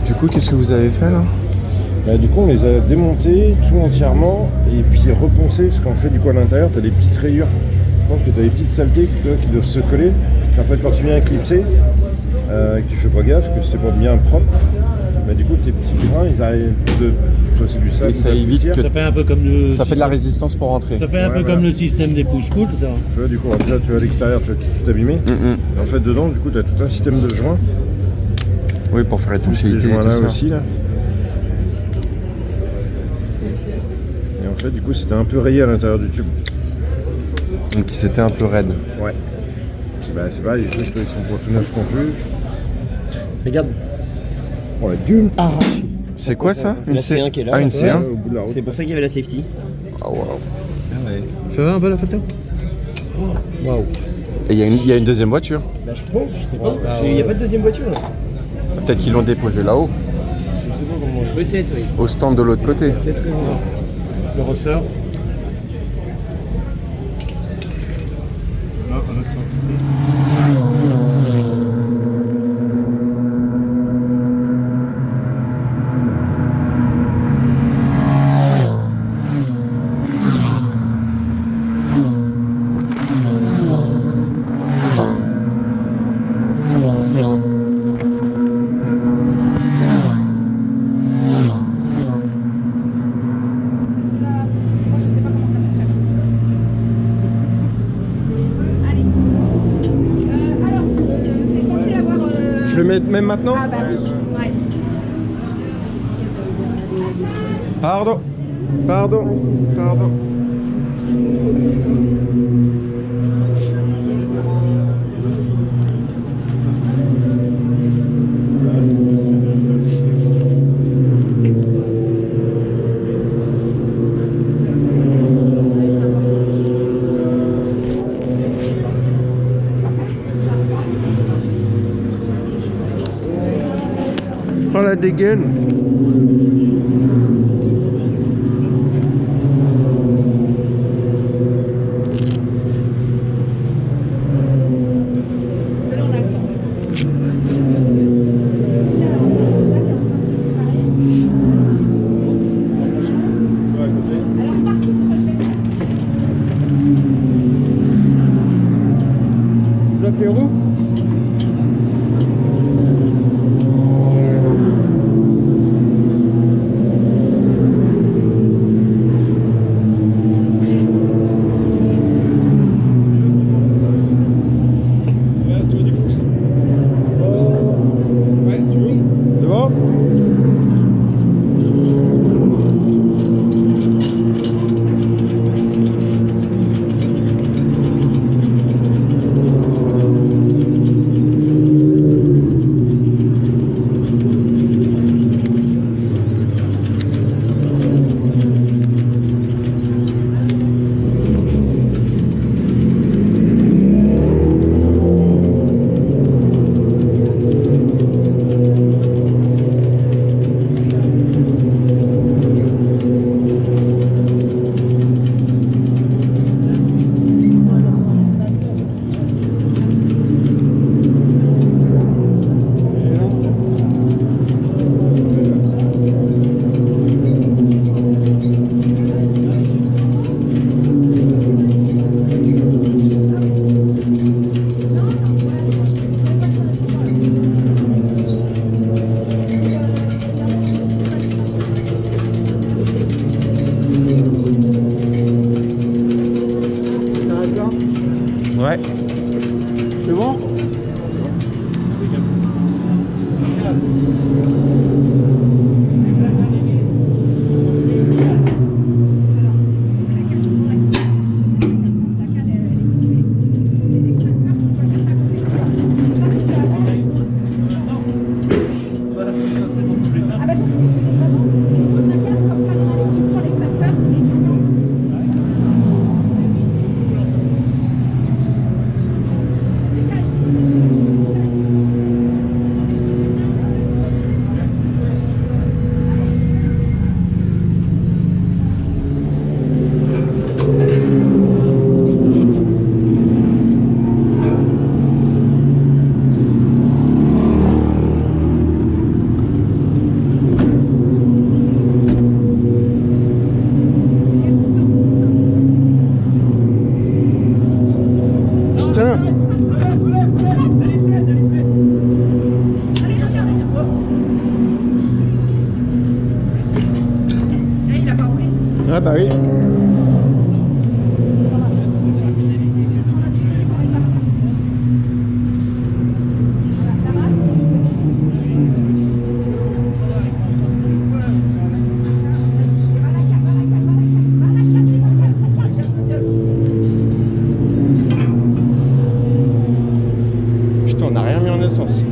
Du coup, qu'est-ce que vous avez fait là? Bah, du coup, on les a démontés tout entièrement et puis reponcés, parce qu'en fait, du coup, à l'intérieur, tu as des petites rayures. Je pense que tu as des petites saletés qui doivent se coller. Et en fait, quand tu viens éclipser, et que tu fais pas gaffe, que c'est pour bien propre, bah, du coup, tes petits grains, ils arrivent de. Soit c'est du sable, Et ça évite que. Ça fait un peu comme le. Ça fait de la résistance pour rentrer. Ça fait un peu comme le système des push-pull, ça. Tu vois, du coup, déjà, tu vas à l'extérieur, tu vas tout abîmer. Et en fait, dedans, du coup, tu as tout un système de joints. Oui, pour faire Ces étanchéité et tout joints-là ça. aussi, là. Et en fait, du coup, c'était un peu rayé à l'intérieur du tube. Donc c'était un peu raide. Ouais. Bah, c'est pas, les trucs, ils sont pas tout neufs non plus. Regarde. Oh, la gueule. Arraché. C'est quoi ça? La C1 qui est là. Ah, une Ouais. C1? Au bout de la route. C'est pour ça qu'il y avait la safety. Ah, waouh. Fais voir un peu la photo. Waouh. Et il y a une deuxième voiture. Bah, je pense, je sais pas. Il n'y a pas de deuxième voiture là. Peut-être qu'ils l'ont déposée là-haut, Je sais pas comment. Peut-être, oui. au stand de l'autre côté. Peut-être raison. Le ressort. Non, un autre sens. Je le mets même maintenant? Ah bah oui, ouais. Pardon. Pardon. Pardon. Oh la dégaine. Parce que là, on a le temps. Alors, par contre, je vais... Bloque les roues? C'est bon? Ouais. C'est bon? Ah bah attends, tu poses la carte comme ça, tu prends l'extracteur et tu Ah bah oui. Putain, on n'a rien mis en essence.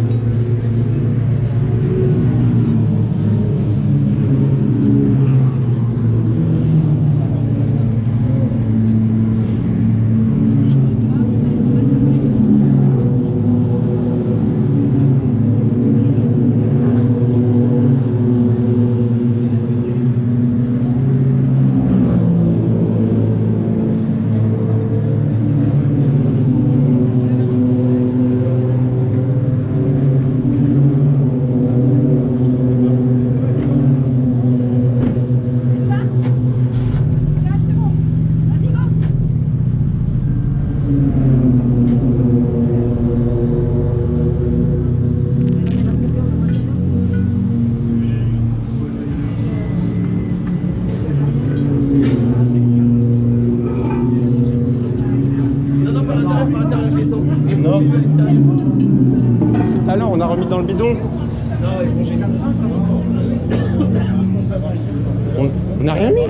Non. Tout à l'heure, on a remis dans le bidon. On n'a rien mis.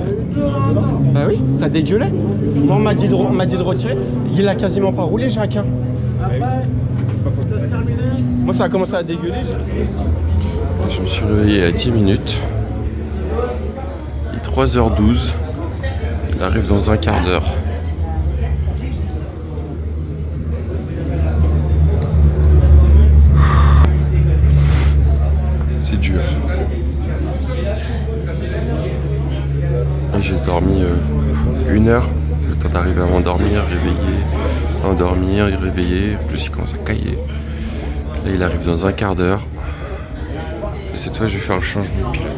Bah oui, ça dégueulait. Moi, on m'a dit de retirer. Il a quasiment pas roulé, Jacques. Hein. Moi, ça a commencé à dégueuler. Je me suis réveillé à 10 minutes. Il est 3h12. Il arrive dans un quart d'heure. C'est dur. J'ai dormi 1 heure, le temps d'arriver à m'endormir, réveiller, endormir, réveiller. En plus, il commence à cailler. Là, il arrive dans un quart d'heure. Et cette fois, je vais faire le changement de pilote.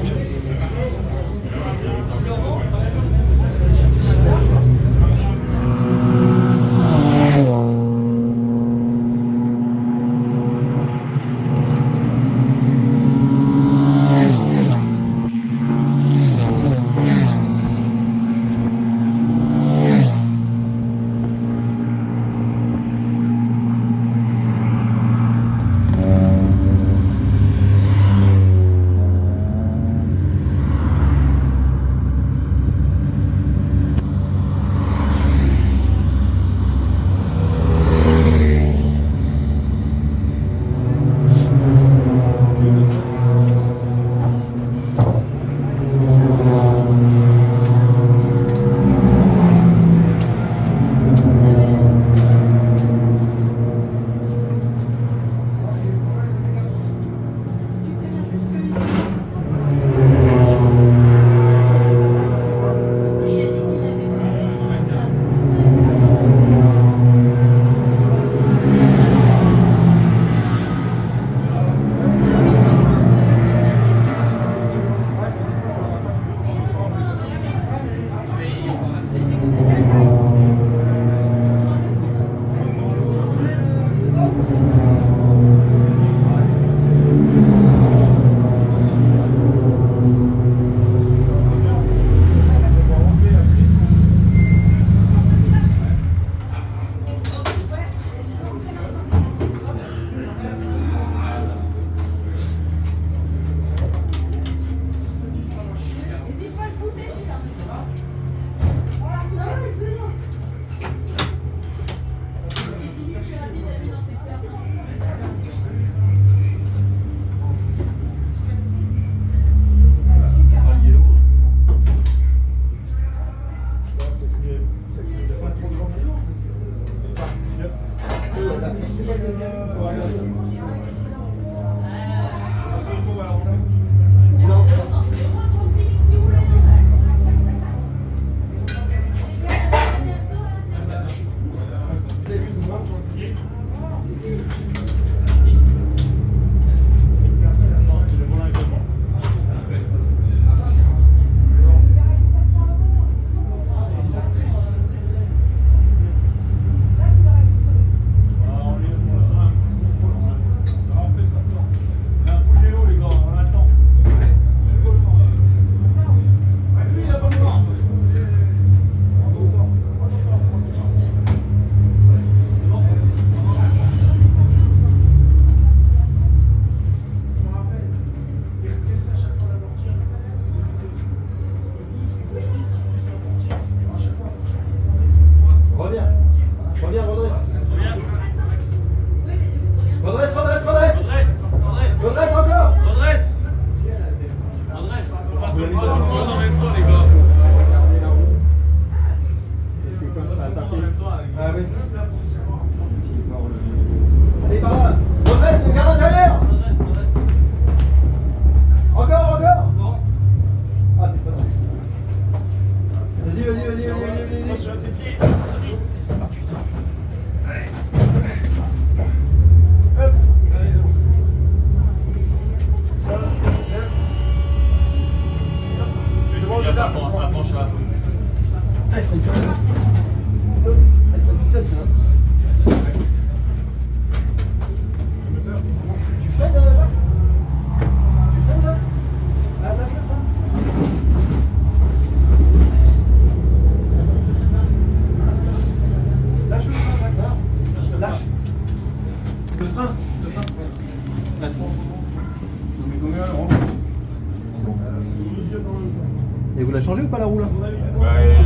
Et vous la changez ou pas la roue là?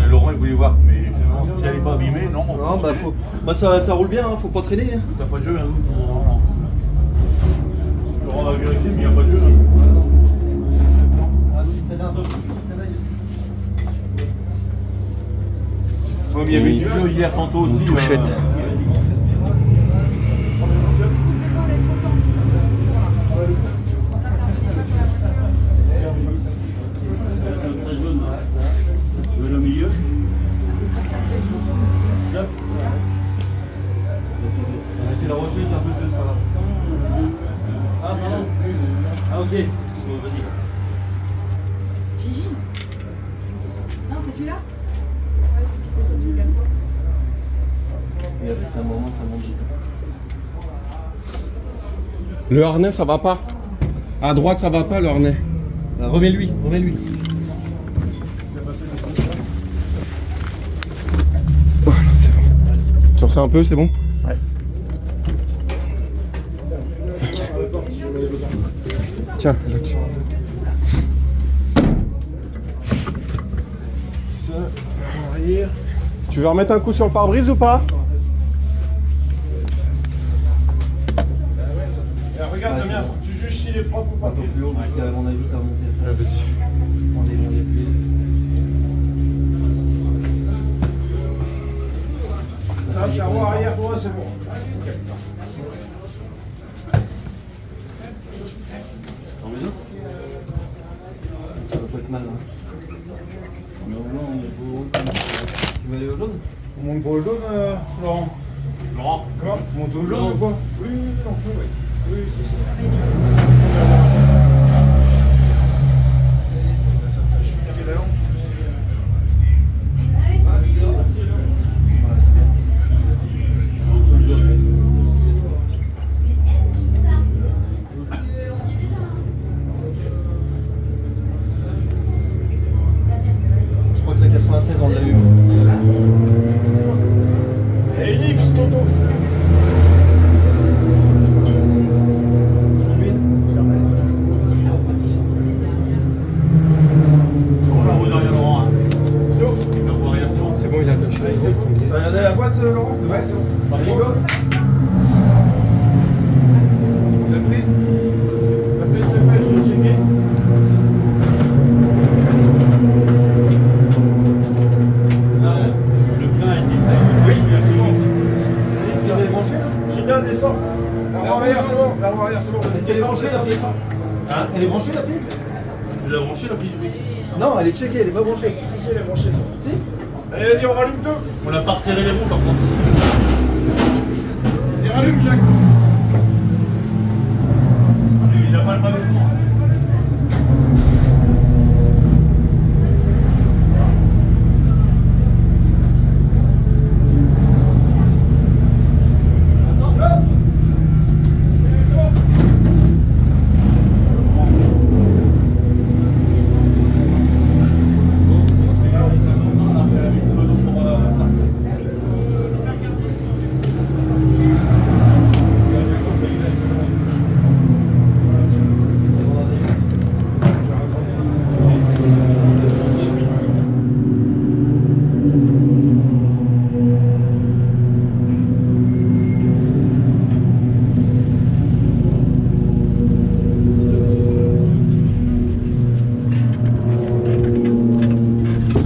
Laurent il voulait voir, mais si elle n'est pas abîmée, non. Non, bah, faut... bah ça roule bien, hein, faut pas traîner. Hein. T'as pas de jeu, hein. Laurent va vérifier, mais il n'y a pas de jeu. Ouais, mais il y avait du jeu hier tantôt aussi. Une touchette. Le milieu. C'est la retenue, un peu de jeu, c'est pas grave. Ah, pardon. Ah, ok. Excuse-moi, vas-y. Gigi? Non, c'est celui-là? Et à un moment, ça monte vite. Le harnais, ça va pas. À droite, ça va pas, le harnais. Bah, remets-lui, remets-lui. Voilà, c'est bon. Tu ressens un peu, c'est bon? Ouais. Tiens, Jacques. Ça, en arrière. Tu veux remettre un coup sur le pare-brise ou pas? Regarde, Damien, faut que tu juges s'il est propre ou pas. Un peu plus haut, parce qu'à mon avis, ça va monter. Ah, vas-y. Sans démonter plus. Ça, c'est à roue arrière droit, c'est bon. Ça va pas être mal. Hein. Mais au moins, on est beau. Tu veux aller au jaune? On monte pas au jaune, Laurent? Laurent. Comment? On monte au jaune ou quoi? Oui, on peut, oui. Oui, si, si. Je crois que la 96, on l'a eu. Et Yves, Toto. C'est bon, il a attaché la gueule, son pied. T'as regardé la boîte, Laurent? Ouais, c'est bon. Bingo. La prise? La prise, c'est fait, je l'ai checké. Le plein a été fait. Oui, c'est bon. Vous avez branché là? J'ai bien descends. La roue arrière, c'est bon. La roue arrière, c'est bon. Est-ce qu'elle est branchée la prise? Hein? Elle est branchée la prise? Tu l'as branché la prise, oui. Non, elle est checkée, elle est pas branchée. Si, elle est branchée, ça. Si? Allez, vas-y, on rallume tout. On n'a pas resserré les roues par contre. Vas-y, rallume, Jacques. Il n'a pas le même mouvement.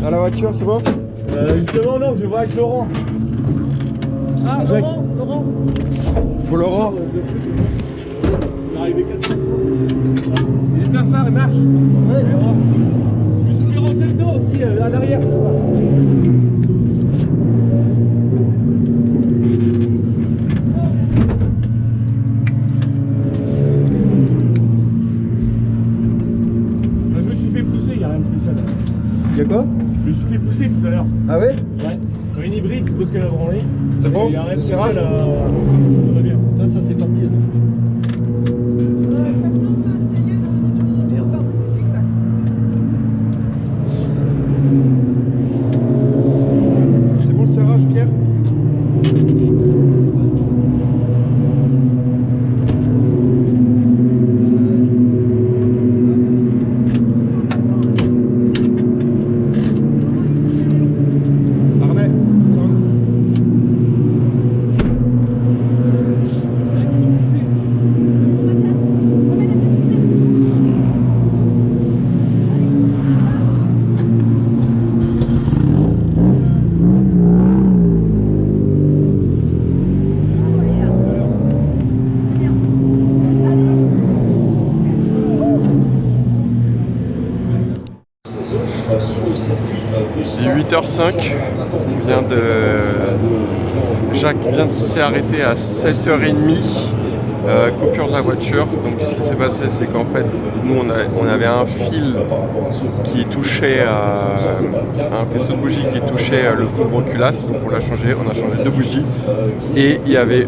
À la voiture, c'est bon? Justement, non, je vois avec Laurent. Ah, Laurent. Pour Laurent. Il est arrivé 4 Il est bien phare, il marche. Ouais. Je me suis rentré dedans aussi, à l'arrière, je sais pas. Je me suis fait pousser, il n'y a rien de spécial. Y'a quoi? Je me suis fait pousser tout à l'heure. Ah ouais? Ouais. Quand une hybride, je suppose qu'elle a branlé. C'est bon? Il y a rien Le de serrage? spécial, tout va bien. Ça c'est parti. C'est bon le serrage, Pierre? Harnais, C'est 8h05. Jacques vient de s'est arrêté à 7h30. Coupure de la voiture. Donc ce qui s'est passé, c'est qu'en fait, nous on avait un fil qui touchait un faisceau de bougies qui touchait le couvre-culasse. Donc on l'a changé, on a changé 2 bougies. Et il y avait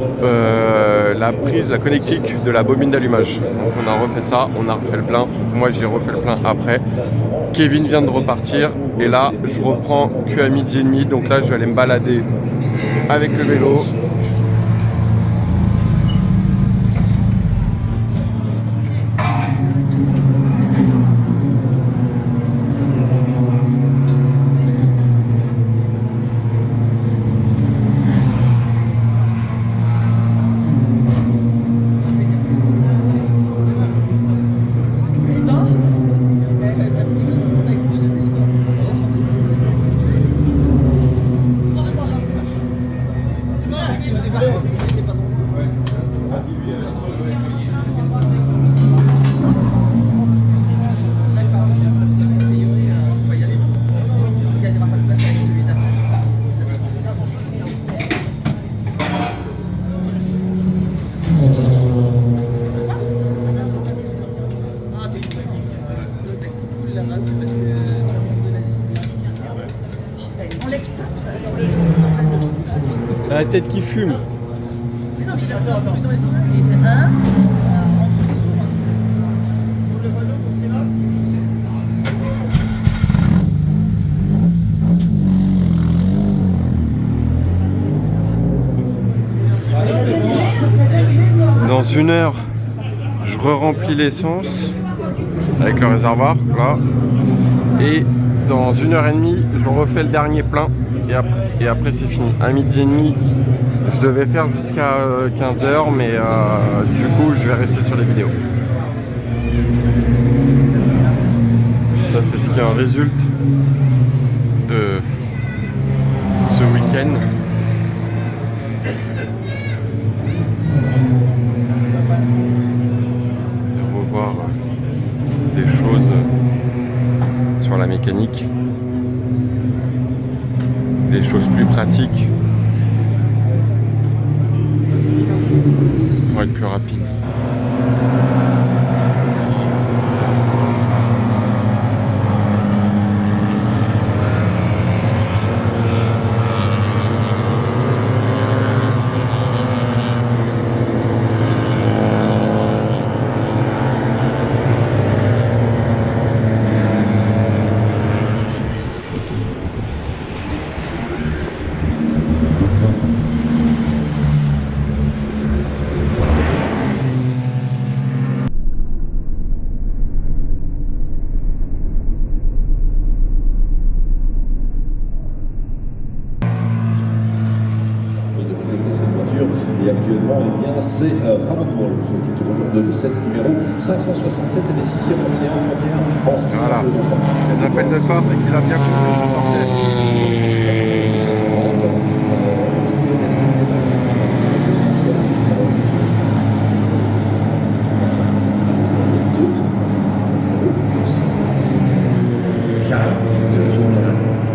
la prise, la connectique de la bobine d'allumage. Donc on a refait ça, on a refait le plein. Moi j'ai refait le plein après. Kevin vient de repartir et là je reprends qu'à 12h30. Donc là je vais aller me balader avec le vélo. T'as la tête qui fume. Dans 1 heure, je re-remplis l'essence avec le réservoir, là. Et dans 1h30, je refais le dernier plein et après c'est fini. À 12h30, je devais faire jusqu'à 15h, mais du coup, je vais rester sur les vidéos. Ça, c'est ce qui en résulte de ce week-end. mécanique. Des choses plus pratiques pour être plus rapide. Et actuellement, eh bien, c'est Ramon Wolf qui est au volant de cette numéro 567 et les 6e océans, première en série. Voilà. Les appels de phare, c'est qu'il a bien compris qu'il sortait.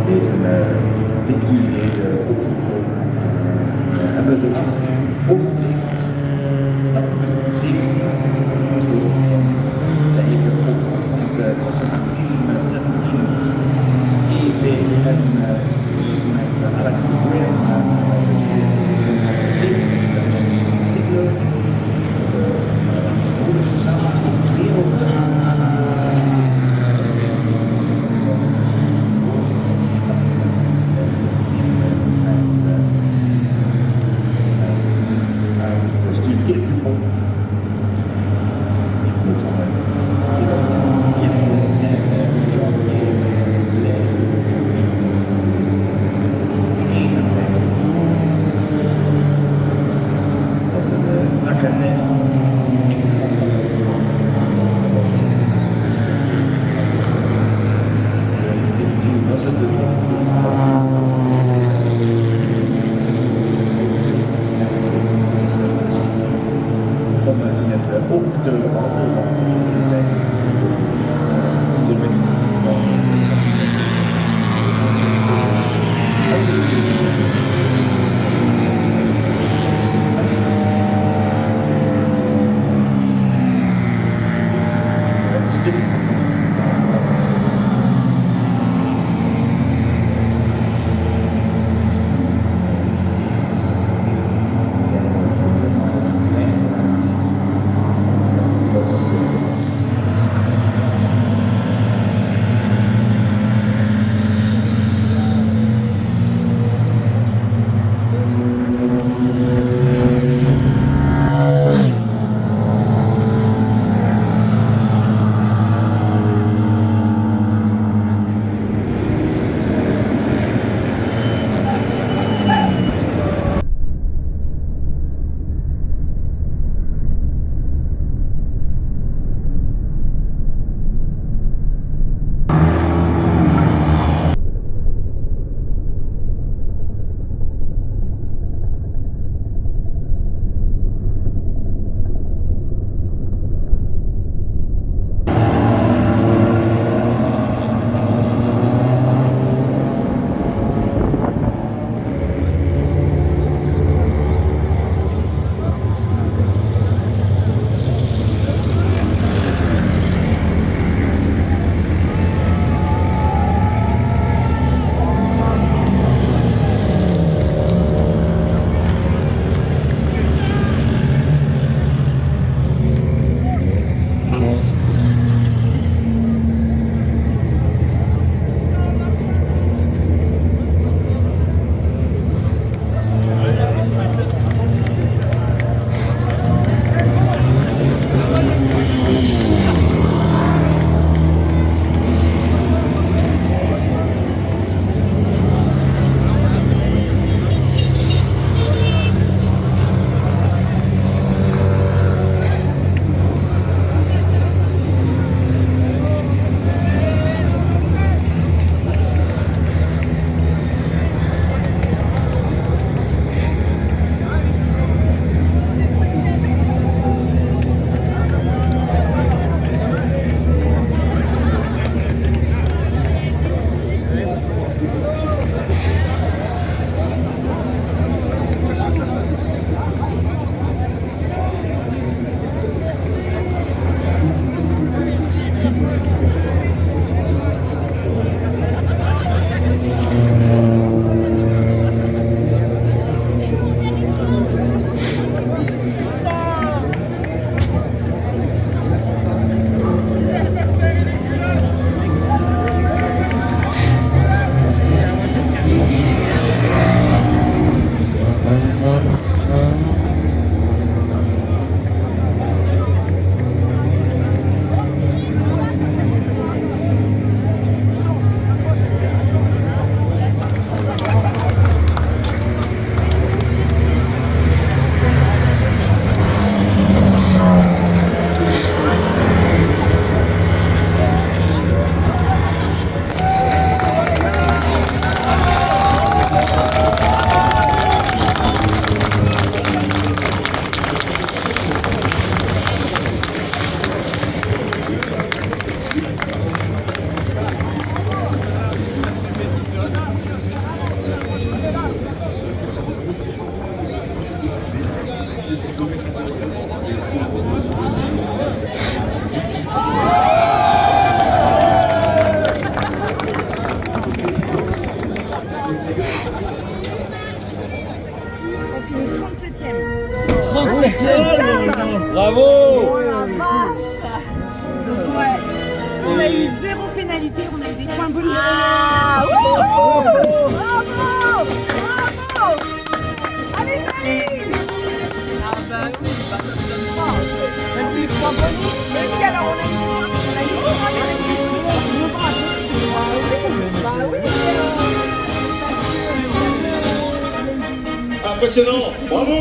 Deze DU-leden op Nico hebben de nacht overleefd. Stap nummer 17. Zij hebben op grond van het klassement Team 17 EBN met Alec Graham Ziegler. De Olympische Samenleving voor het wereld. Om in het oog te houden, want het stuk zelfs On finit 37e. 37e. Bravo. Oh la vache. Ouais. On a eu 0 pénalité, on a eu des points bonus. Ah, bravo. Bravo. Allez, Marie. Ah bah oui, ça se donne pas. Même des points bonus. Mais oui, alors on a eu 3 pénalités. Bah oui. Impressionnant, bravo.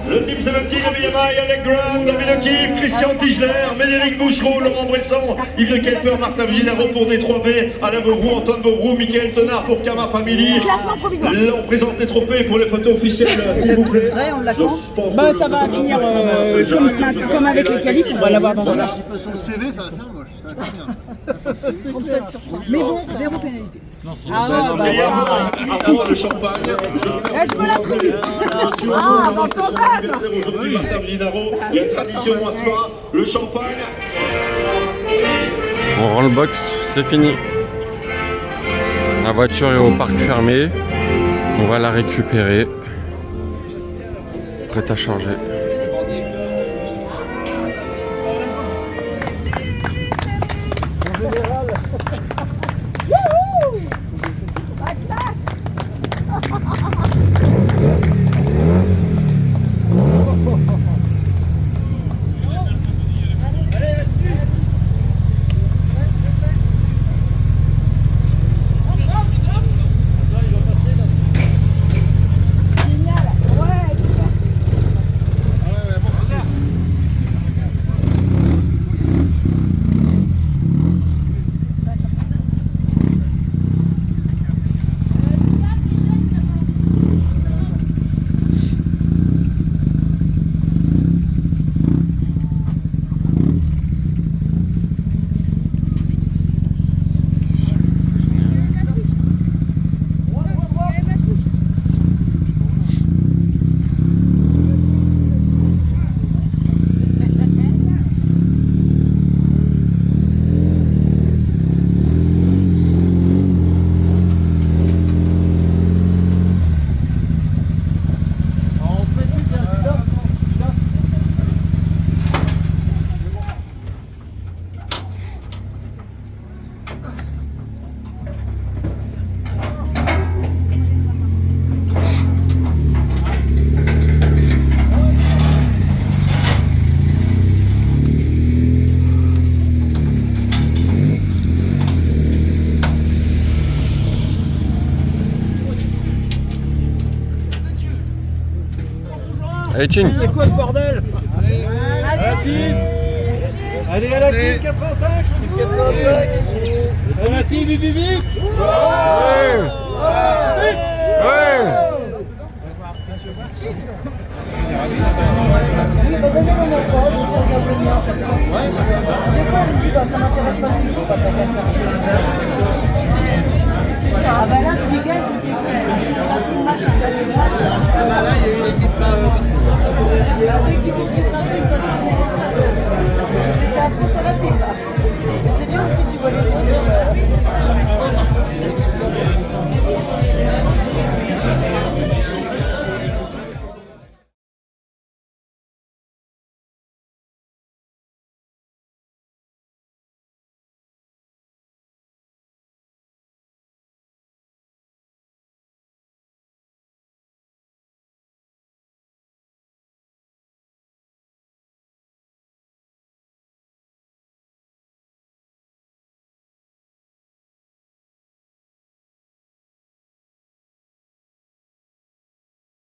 Le Team 17 de BMI, Alec Graham, David O'Keefe, Christian Tigler, Médéric Bouchereau, Laurent Bressan, Yves Kelper, Martin Viginaro pour D3B, Alain Beauvroux, Antoine Beauvroux, Michael Tonard pour Kama Family. Classement provisoire. Là, on présente les trophées pour les photos officielles, s'il vous plaît. On l'attend. Je pense Bah que ça va finir comme avec les qualifs, on va l'avoir dans un an. Sur le CV, ça va faire moche. Ça va faire bien. 37 sur 100. Mais bon, 0 pénalité. Et avant le champagne, je veux la tribu. C'est son anniversaire aujourd'hui, Martin Viginaro. Il y a tradition à soir, le champagne. On rend le box, c'est fini. La voiture est au parc fermé. On va la récupérer. Prête à charger. Allez, Chin. C'est quoi ce bordel? Allez, à la team. Allez, à la team 85. Team 85. À la team, bip bip bip. Ah bah là, ce week-end, c'était cool. J'ai pas pris de match, j'ai pas de match.